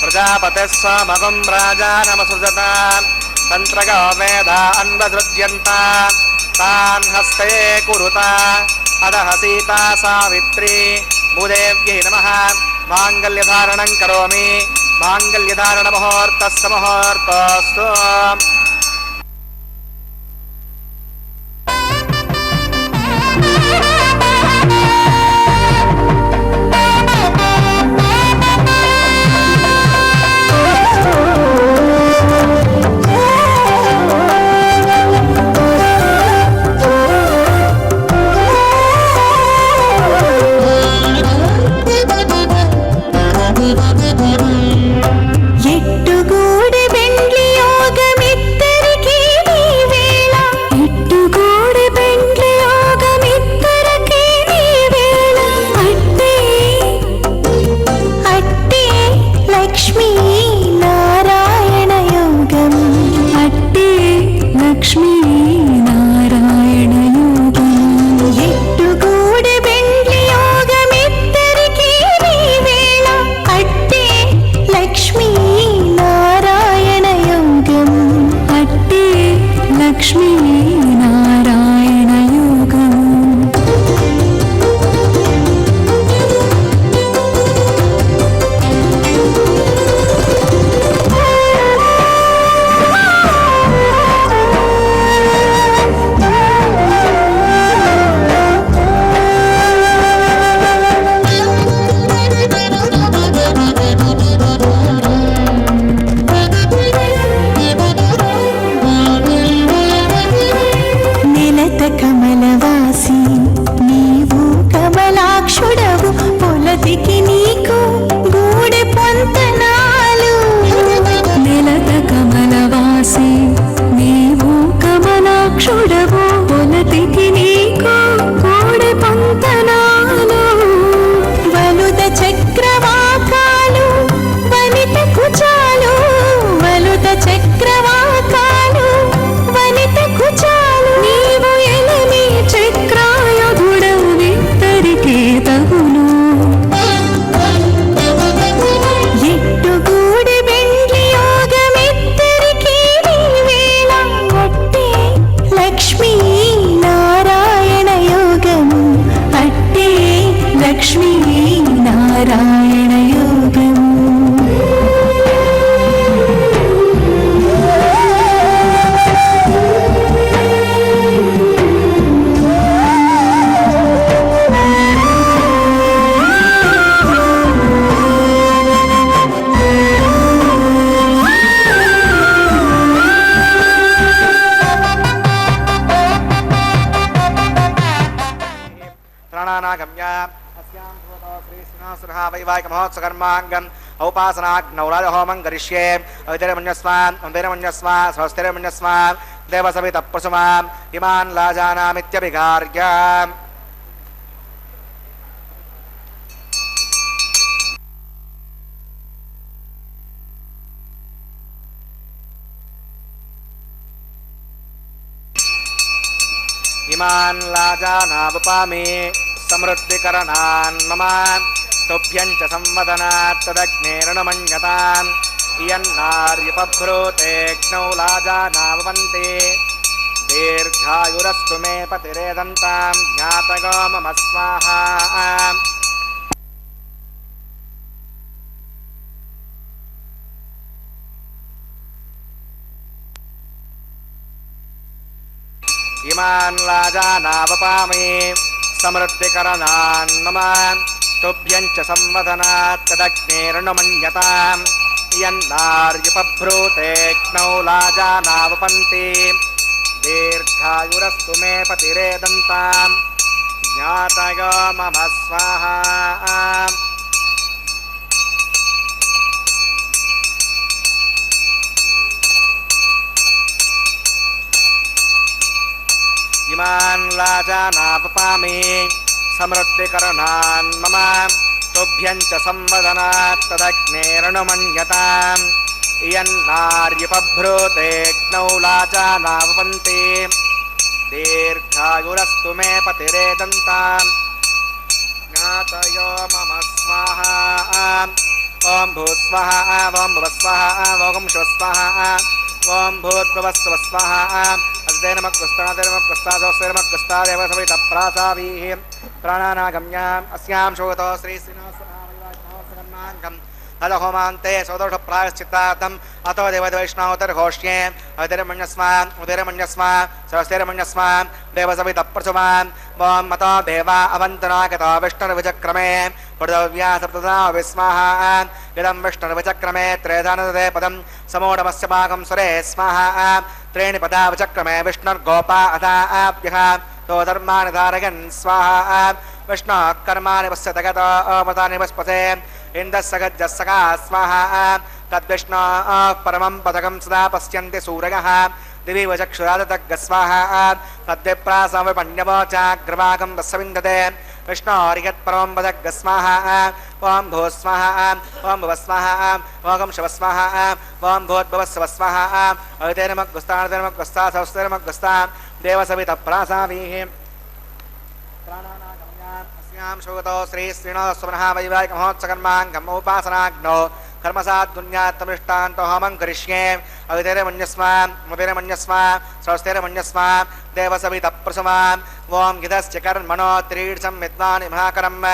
प्रजापतिस्वामगं राजानमसृजता तन्त्रगो वेदा अन्वसृज्यन्ता तान् हस्ते कुरुता अदः सीता सावित्री भूदेव्यै नमः. माङ्गल्यधारणं करोमि. माङ्गल्यधारणमुहूर्तस्य मुहूर्तोऽस्तु. वैवाहिकमहोत्सकर्माङ्गम् औपासनाग्नौ राजहोमं करिष्ये. अवितिरमन्यस्मान् स्वस्तिरमन्यस्मान् देवसवितः प्रसुमाम् इमान् लाजानामित्यभिघार्य इमान् लाजानावपामि समृद्धिकरणान् मम तुभ्यं च संवदनात् तदग्नेरणमन्यताम् इयन्नार्यपभ्रूतेऽग्नौ लाजानावन्ते दीर्घायुरस्तु मे पतिरेदन्तां ज्ञातगो मम स्वाहा इमान् लाजानावपामि समृद्धिकरणान् मम तुभ्यं च संवदनात् तदग्नेरणमन्यताम् यन्नार्यपभ्रूतेऽग्नौ लाजानावपन्ति दीर्घायुरस्तु मे पतिरेदन्तां ज्ञातयो मम स्वाहा इमान् लाजानावपामि समृद्धिकरणान् मम तुभ्यं च संवदनात् तदग्नेरणमन्यताम् इयन्नार्यपभ्रूतेऽग्नौ लाजानावपन्ति दीर्घायुरस्तु मे पतिरेदन्ताम् ज्ञातयो मम स्वाहा ॐ भूस्वाहा ॐ भुवस्वाहा ॐ शिवस्वाहा ॐ भूर्भुवस्सुवः स्वाहा अस्तेनमग्रस्तादेव सवितप्रासाभिः प्राणानागम्याम् अस्यां शोतो श्रीश्रीनिवासनामयवासनासकर्माङ्गम् हलहोमान्ते सौदोषप्रायश्चित्तार्थम् अतो देवदैवैष्णवोत्तरघोष्ये अतिरमण्यस्मा उदिरमण्यस्मा सरस्तिरमण्यस्मा देवसवितप्रसुमान् ॐ मतो देवा अवन्तनागतो विष्णुर्विचक्रमे पृथिव्या सप्तधा विस्माहा इदं विष्णुर्विचक्रमे त्रेधानदे पदं समोढमस्य भागं सुरे स्वाहा त्रीणि पदा विचक्रमे विष्णुर्गोपा अथाभ्यः तो धर्माणि धारयन् स्वाहा विष्णुः कर्माणि पश्यत गतो अवतानि वस्पते इन्दस्सगज्जस्सका स्वाहा तद्विष्णोः परमं पदकं सदा पश्यन्ति सूरयः दिवि वचक्षुरादतग्ग स्वाहा तद्विप्रासमपण्यवोचाग्रवाकं तस्सविन्दते विष्णोर्यत्परमं पदग्ग स्वाहा ॐ भूः स्वाहा ॐ भुवः स्वाहा ॐ शिवः स्वाहा ॐ भूर्भुवस्सुवः स्वाहा अवितेनमग्गुस्तानतेनमग्गुस्ता सहस्तेनमग्गुस्ता देवसवितप्रासाभिः अस्यां शोतो श्रीश्रीनिवाससुमनः वैवाहिकमहोत्सकर्माङ्गम् उपासनाग्नौ कर्मसाद्गुण्यात्तमिष्टान्तो होमं करिष्ये अवितेरमन्यस्मा मुदिरमन्यस्मा स्वस्तिरमन्यस्मा देवसवितप्रसुमान् ॐ गिधस्य कर्मणो त्रीड्सं विद्वानि महाकरम्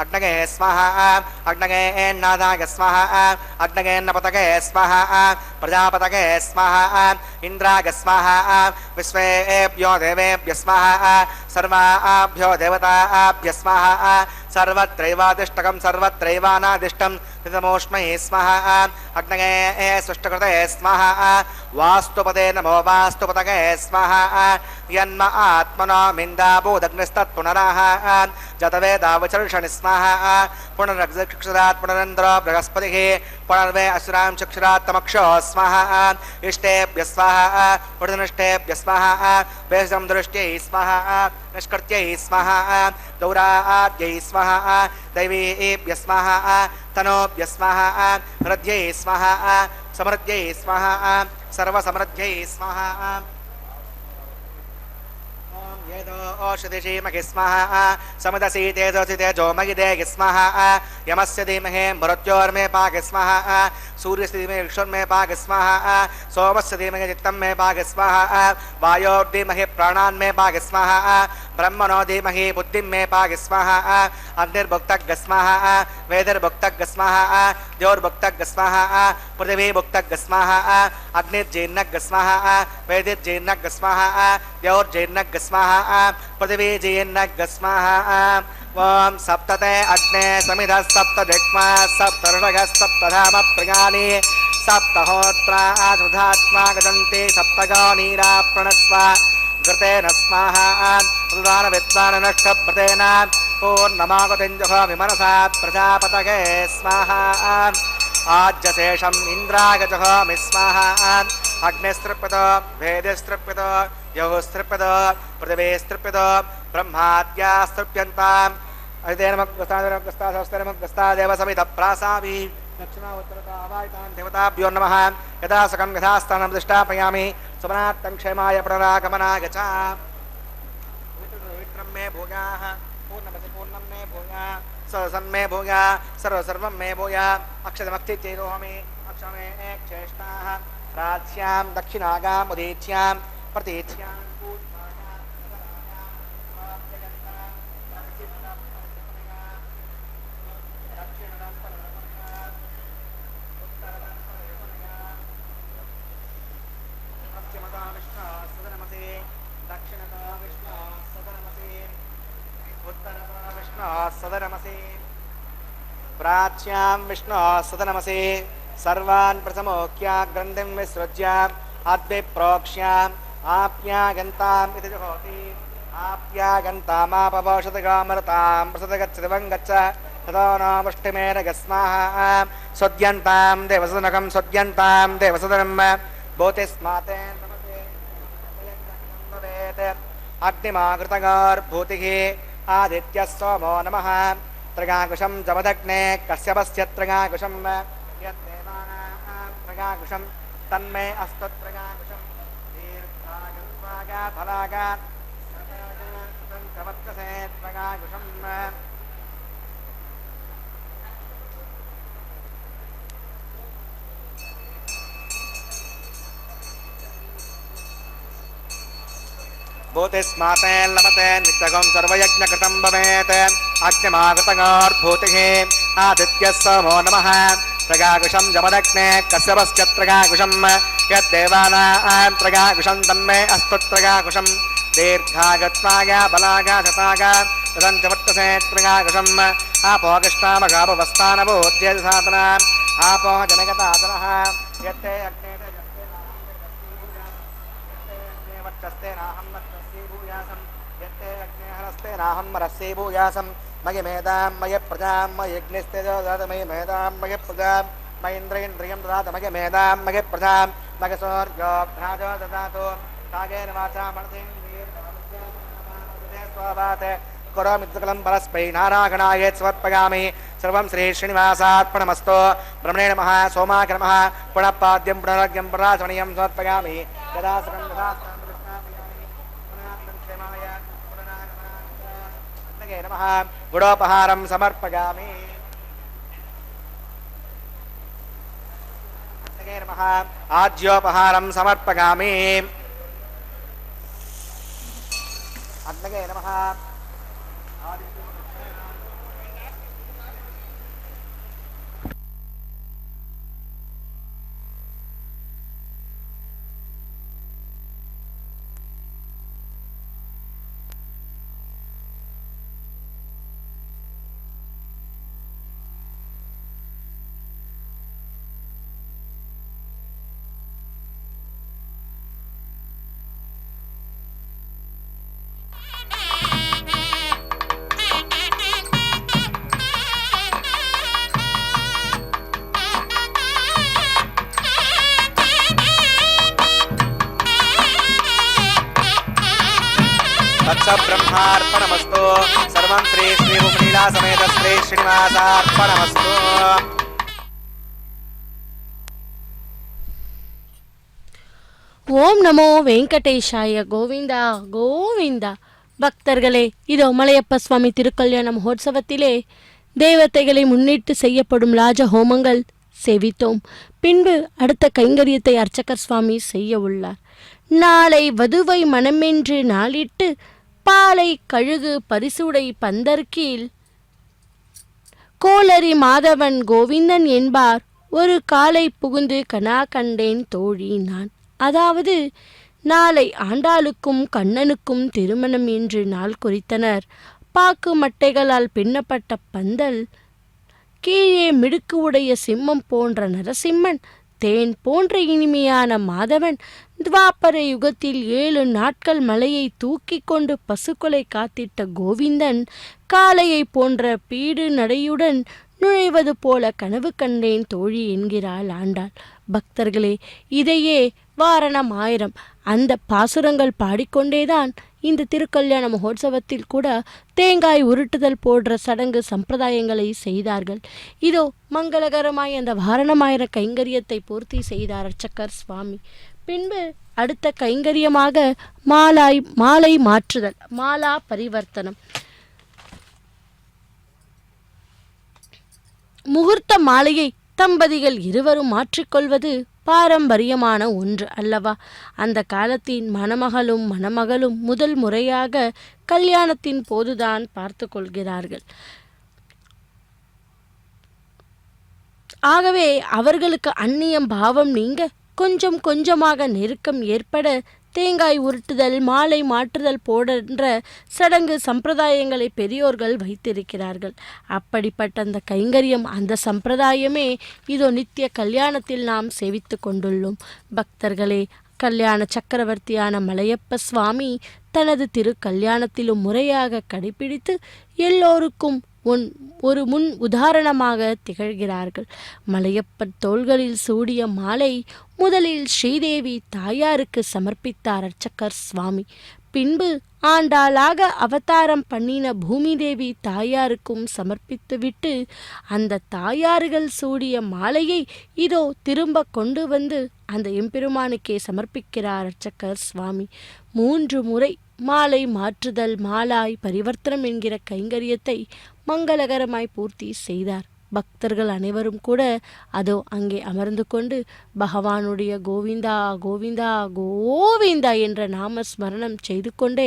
अग्नगे स्वाहा अग्नगेन्नादाय स्वाहा अग्नगेन्नपतगे स्वाहा प्रजापतगे स्वाहा इन्द्राय स्वाहा विश्वेभ्यो देवेभ्य स्वाहा सर्वाभ्यो देवताभ्य स्वाहा सर्वत्रैवादिष्टकं सर्वत्रैवानादिष्टं नितमोष्मै स्वाहा अग्नगे सृष्टकृते स्वाहा वास्तुपदे नमो वास्तुपतगे स्वाहा यन्म आत्मनो मिन्दाबोदग्निस्तत्पुनराः जतवेदावचर्षणि स्वाहा पुनरक्षरात् पुनरेन्द्रो बृहस्पतिः पुनर्वे असुरां चक्षुरात् तमक्षो स्वाहा इष्टेभ्य स्वाहा पुनर्निष्टेभ्य स्वाहा वेशं दृष्ट्यै स्वाहा निष्कृत्यै स्वाहा दौराद्यै स्वाहा दैवीभ्य स्वाहा तनोभ्य स्वाहा हृद्यै स्वाहा समृद्ध्यै स्वाहा सर्वसमृद्ध्यै स्वाहा ओषधिषि महि स्वाहा समिदसि तेजसि तेजो महि देहि स्वाहा यमस्य धीमहि मृत्योर्मे पाहि स्वाहा सूर्यस्य धीमहि विष्णुर्मे पाहि स्वाहा सोमस्य धीमहि चित्तं मे पाहि स्वाहा वायोर्धीमहि प्राणान् मे पाहि स्वाहा ब्रह्मणो धीमहि बुद्धिं मे पाहि स्वाहा अग्निर्भुक्तग् स्वाहा वेदिर्भुक्तग् स्वाहा द्योर्भुक्तग् स्वाहा पृथिवीभुक्तग् स्वाहा अग्निर्जीर्णग् स्वाहा वेदिर्जीर्णग् स्वाहा द्योर्जीर्णग् स्वाहा पृथिवीजीर्णग् स्वाहा ॐ सप्तते अग्ने समिधः सप्तदिक्मा सप्तऋषयः सप्तधाम प्रियाणि सप्तहोत्रा सुधात्मा गजन्ति सप्तगानीरा प्रणस्व घृतेन स्वाहा प्रदान विद्वान नष्टभृतेन पूर्णमागतिञ्जः विमनसा प्रजापतये स्वाहा आज्यशेषम् इन्द्राय जहामि स्वाहा अग्निस्तृप्यत वेदिस्तृप्यत यौस्तृप्यत पृथिवीस्तृप्यत ब्रह्माद्यास्तृप्यन्ताम् अदितेनमग्रस्ता देवसमितप्रासाभिः दक्षिणावत्तरतावायतान् देवताभ्यो नमः यथा सकं यथास्थानं प्रतिष्ठापयामि सुमनात्तं क्षेमाय पुनरागमनाय च पवित्रं मे भूयाः पूर्णमसि पूर्णं मे भूयाः सन्मे भूया सर्वं मे भूया अक्षतमक्षिचेरोहमि अक्षमे चेष्टाः राज्यां दक्षिणागाम् उदीच्यां प्रतीच्यां सदनमसे प्राच्यां विष्णु सदनमसे सर्वान् प्रथमोक्या ग्रन्थिं विसृज्य अद्विप्रोक्ष्याम् आप्यागन्ताम् इति जुहोति आप्यागन्तामापवोषधगामरतां प्रसदगच्छदिवं गच्छ ततो न वृष्टिमेन गस्माः सद्यन्तां देवसदनकं सद्यन्तां देवसदनं भूतिस्माते अग्निमाकृतगार्भूतिः आदित्यः सोमो नमः त्रगाकुशं जमदग्ने कश्यपस्य त्रगाकुशं यद्देवानां त्रगाकुशं तन्मे अस्तु त्रगाकुशं दीर्घायुर्वागा फलागा प्रवर्तसे त्रगाकुशं भूतिस्माते लभते नित्यगं सर्वयज्ञकृतं भवेत् अग्निमागतगार्भूतिः आदित्यः सोमो नमः त्रगाकुशं जमदग्ने कश्यपस्य त्रगाकुशं यद्देवानां त्रगाकुशं तन्मे अस्तु त्रगाकुशं दीर्घागत्वागा बलागा शतागा तदञ्च वर्तसे त्रगाकुशम् आपो कृष्णामगापवस्थानभूत्यसाधना आपो जनगतासनः यत्ते अग्ने नाहं रस्ये भूयासं मयि मेधां मयि प्रजां मयि यज्ञस्तेजो ददातु मयि मेधां मयि प्रजां मयीन्द्रियं ददातु मयि मेधां मयि प्रजां मयि सूर्यो भ्राजो ददातु कागेन वाचा मनसेन्द्रियस्वभात् करोमि सकलं परस्मै नारायणाय समर्पयामि सर्वं श्री श्रीनिवासार्पणमस्तु ब्रह्मणे नमः सोमाय नमः पुनः पाद्यं पुनरग्यं परासमणीयं समर्पयामि यदा सकं यदा नमः गुडोपहारं समर्पयामि नमः आज्योपहारं समर्पयामि अग्नये नमः ब्रह्मार्पणमस्तु सर्वं श्री श्रीभूमलीला समेत श्री श्रीनिवासार्पणमस्तु ஓம் நமோ வெங்கடேஷாய கோவிந்தா கோவிந்தா. பக்தர்களே, இதோ மலையப்ப சுவாமி திருக்கல்யாண மகோத்சவத்திலே தேவதைகளை முன்னிட்டு செய்யப்படும் ராஜ ஹோமங்கள் சேவித்தோம். பின்பு அடுத்த கைங்கரியத்தை அர்ச்சகர் சுவாமி செய்ய உள்ளார். நாளை வதுவை மனமென்று நாளிட்டு பாலை கழுகு பரிசுடை பந்தர்கீழ் கோளரி மாதவன் கோவிந்தன் என்பார் ஒரு காலை புகுந்து கனா கண்டேன் தோழி நான். அதாவது நாளை ஆண்டாளுக்கும் கண்ணனுக்கும் திருமணம் என்று நாள் குறித்தனர். பாக்கு மட்டைகளால் பின்னப்பட்ட பந்தல், கீழே மிடுக்கு உடைய சிம்மம் போன்ற நரசிம்மன், தேன் போன்ற இனிமையான மாதவன், துவாபர யுகத்தில் 7 நாட்கள் மலையை தூக்கி கொண்டு பசுக்களை காத்திட்ட கோவிந்தன், காளையை போன்ற பீடு நடையுடன் நுழைவது போல கனவு கண்டேன் தோழி என்கிறாள் ஆண்டாள். பக்தர்களே, இதையே வாரணம் 1000 அந்த பாசுரங்கள் பாடிக்கொண்டேதான் இந்த திருக்கல்யாண மகோத்சவத்தில் கூட தேங்காய் உருட்டுதல் போன்ற சடங்கு சம்பிரதாயங்களை செய்தார்கள். இதோ மங்களகரமாய் அந்த வாரணம் 1000 கைங்கரியத்தை பூர்த்தி செய்தார் அர்ச்சகர் சுவாமி. பின்பு அடுத்த கைங்கரியமாக மாலை மாற்றுதல், மாலா பரிவர்த்தனம். முகூர்த்த மாலையை தம்பதிகள் இருவரும் மாற்றிக்கொள்வது பாரம்பரியமான ஒன்று அல்லவா? அந்த காலத்தின் மணமகளும் மணமகளும் முதல் முறையாக கல்யாணத்தின் போதுதான் பார்த்து கொள்கிறார்கள். ஆகவே அவர்களுக்கு அந்நியம் பாவம் நீங்க கொஞ்சம் கொஞ்சமாக நெருக்கம் ஏற்பட தேங்காய் உருட்டுதல், மாலை மாற்றுதல் போன்ற சடங்கு சம்பிரதாயங்களை பெரியோர்கள் வைத்திருக்கிறார்கள். அப்படிப்பட்ட அந்த கைங்கரியம், அந்த சம்பிரதாயமே இதோ நித்திய கல்யாணத்தில் நாம் சேவித்து கொண்டுள்ளோம். பக்தர்களே, கல்யாண சக்கரவர்த்தியான மலையப்ப சுவாமி தனது திரு கல்யாணத்திலும் முறையாக கடைபிடித்து எல்லோருக்கும் ஒரு முன் உதாரணமாக திகழ்கிறார்கள். மலையப்பன் தோள்களில் சூடிய மாலை முதலில் ஸ்ரீதேவி தாயாருக்கு சமர்ப்பித்தார் அர்ச்சகர் சுவாமி. பின்பு ஆண்டாளாக அவதாரம் பண்ணின பூமி தேவி தாயாருக்கும் சமர்ப்பித்துவிட்டு அந்த தாயார்கள் சூடிய மாலையை இதோ திரும்ப கொண்டு வந்து அந்த எம்பெருமானுக்கே சமர்ப்பிக்கிறார் அர்ச்சகர் சுவாமி. 3 முறை மாலை மாற்றுதல், மாலாய் பரிவர்த்தனம் என்கிற கைங்கரியத்தை மங்களகரமாய் பூர்த்தி செய்தார். பக்தர்கள் அனைவரும் கூட அதோ அங்கே அமர்ந்து கொண்டு பகவானுடைய கோவிந்தா கோவிந்தா கோவிந்தா என்ற நாம ஸ்மரணம் செய்து கொண்டே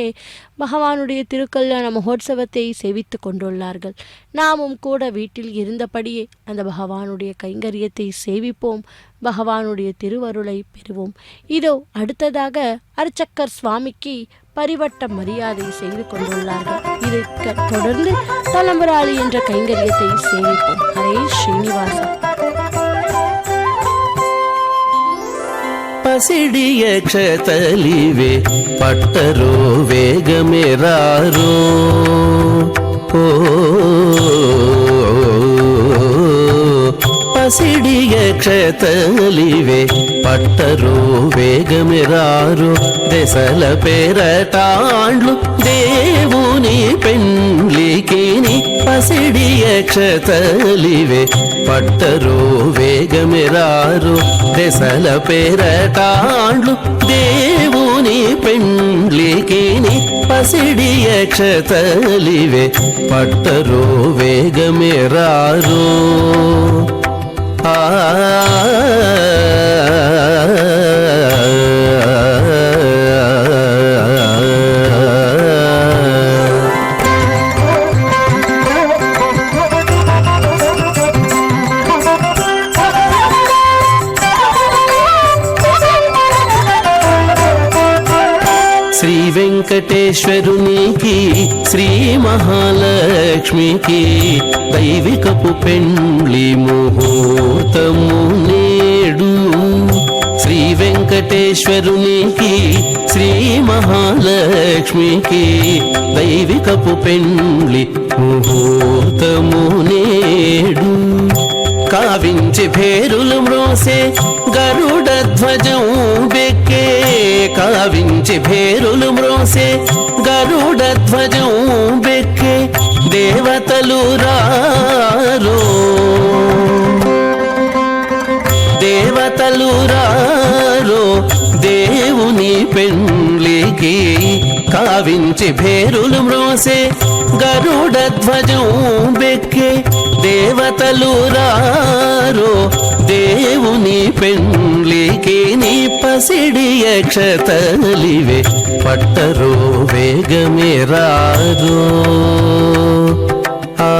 பகவானுடைய திருக்கல்யாண மகோத்சவத்தை சேவித்து கொண்டுள்ளார்கள். நாமும் கூட வீட்டில் இருந்தபடியே அந்த பகவானுடைய கைங்கரியத்தை சேவிப்போம், பகவானுடைய திருவருளை பெறுவோம். இதோ அடுத்ததாக அர்ச்சக்கர் சுவாமிக்கு பரிவட்ட மரியாதை செய்து கொண்டுள்ளார்கள். இதை தொடர்ந்து தலம்பராளி என்ற கைங்கரியத்தை சேவிப்போம். ஹரே ஸ்ரீனிவாசா. పసిడియ క్షతలివే పట్టరో వేగమెరారో పసిడియ క్షతలివే పట్టరో వేగమెరారో దశల పేరటాండ్లు దేవుని పెండ్లికిని పసిడియ క్షతలివే పట్టరో వేగమెరారో దశల పేరటాండ్లు దేవుని పెండ్లికిని పసిడియ క్షతలివే పట్టరో వేగమెరారో శ్రీ వెంకటేశ్వరునికి, శ్రీ మహాలక్ష్మికి దైవికపు పెండ్లి ముహూర్తము నేడు. శ్రీ వెంకటేశ్వరునికి, శ్రీ మహాలక్ష్మికి దైవికపు పెండ్లి ముహూర్తము నేడు. కావించి భేరులు మ్రోసే గరుడ ధ్వజం బెక్కే, కావించి భేరులు మ్రోసే గరుడ ధ్వజం బెక్కే దేవతలు రారో, దేవతలు రారో దేవుని పెండ్లికి. కావించి భేరులు మ్రోసే గరుడ ధ్వజం బెక్కే దేవతలు రారో దేవుని పెండ్లికి. నీ పసిడియ క్షతలివే పట్టరో వేగమెరారో. ఆ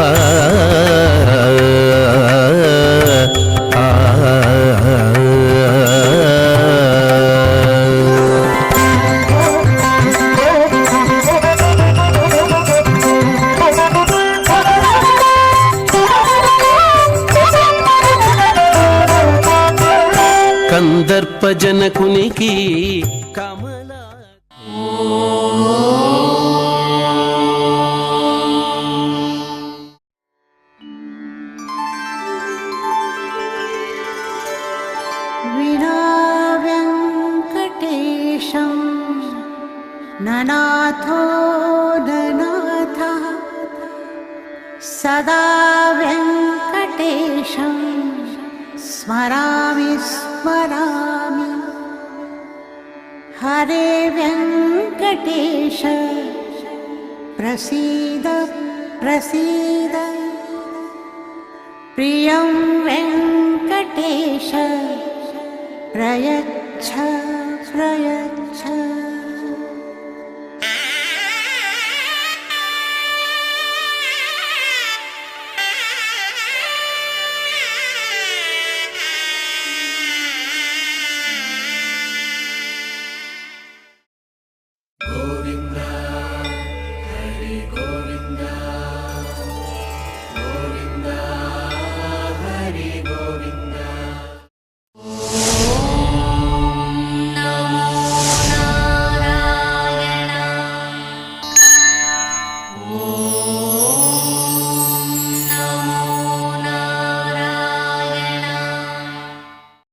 కందర్ప జనకునికి కమలా వినా వెంకటేశం ననాథో ననాథః సదా వెంకటేశం స్మరామి స్మరామి. హరే వెంకటేశ ప్రసీద ప్రసీద. प्रियं वेङ्कटेश प्रयच्छ प्रयच्छ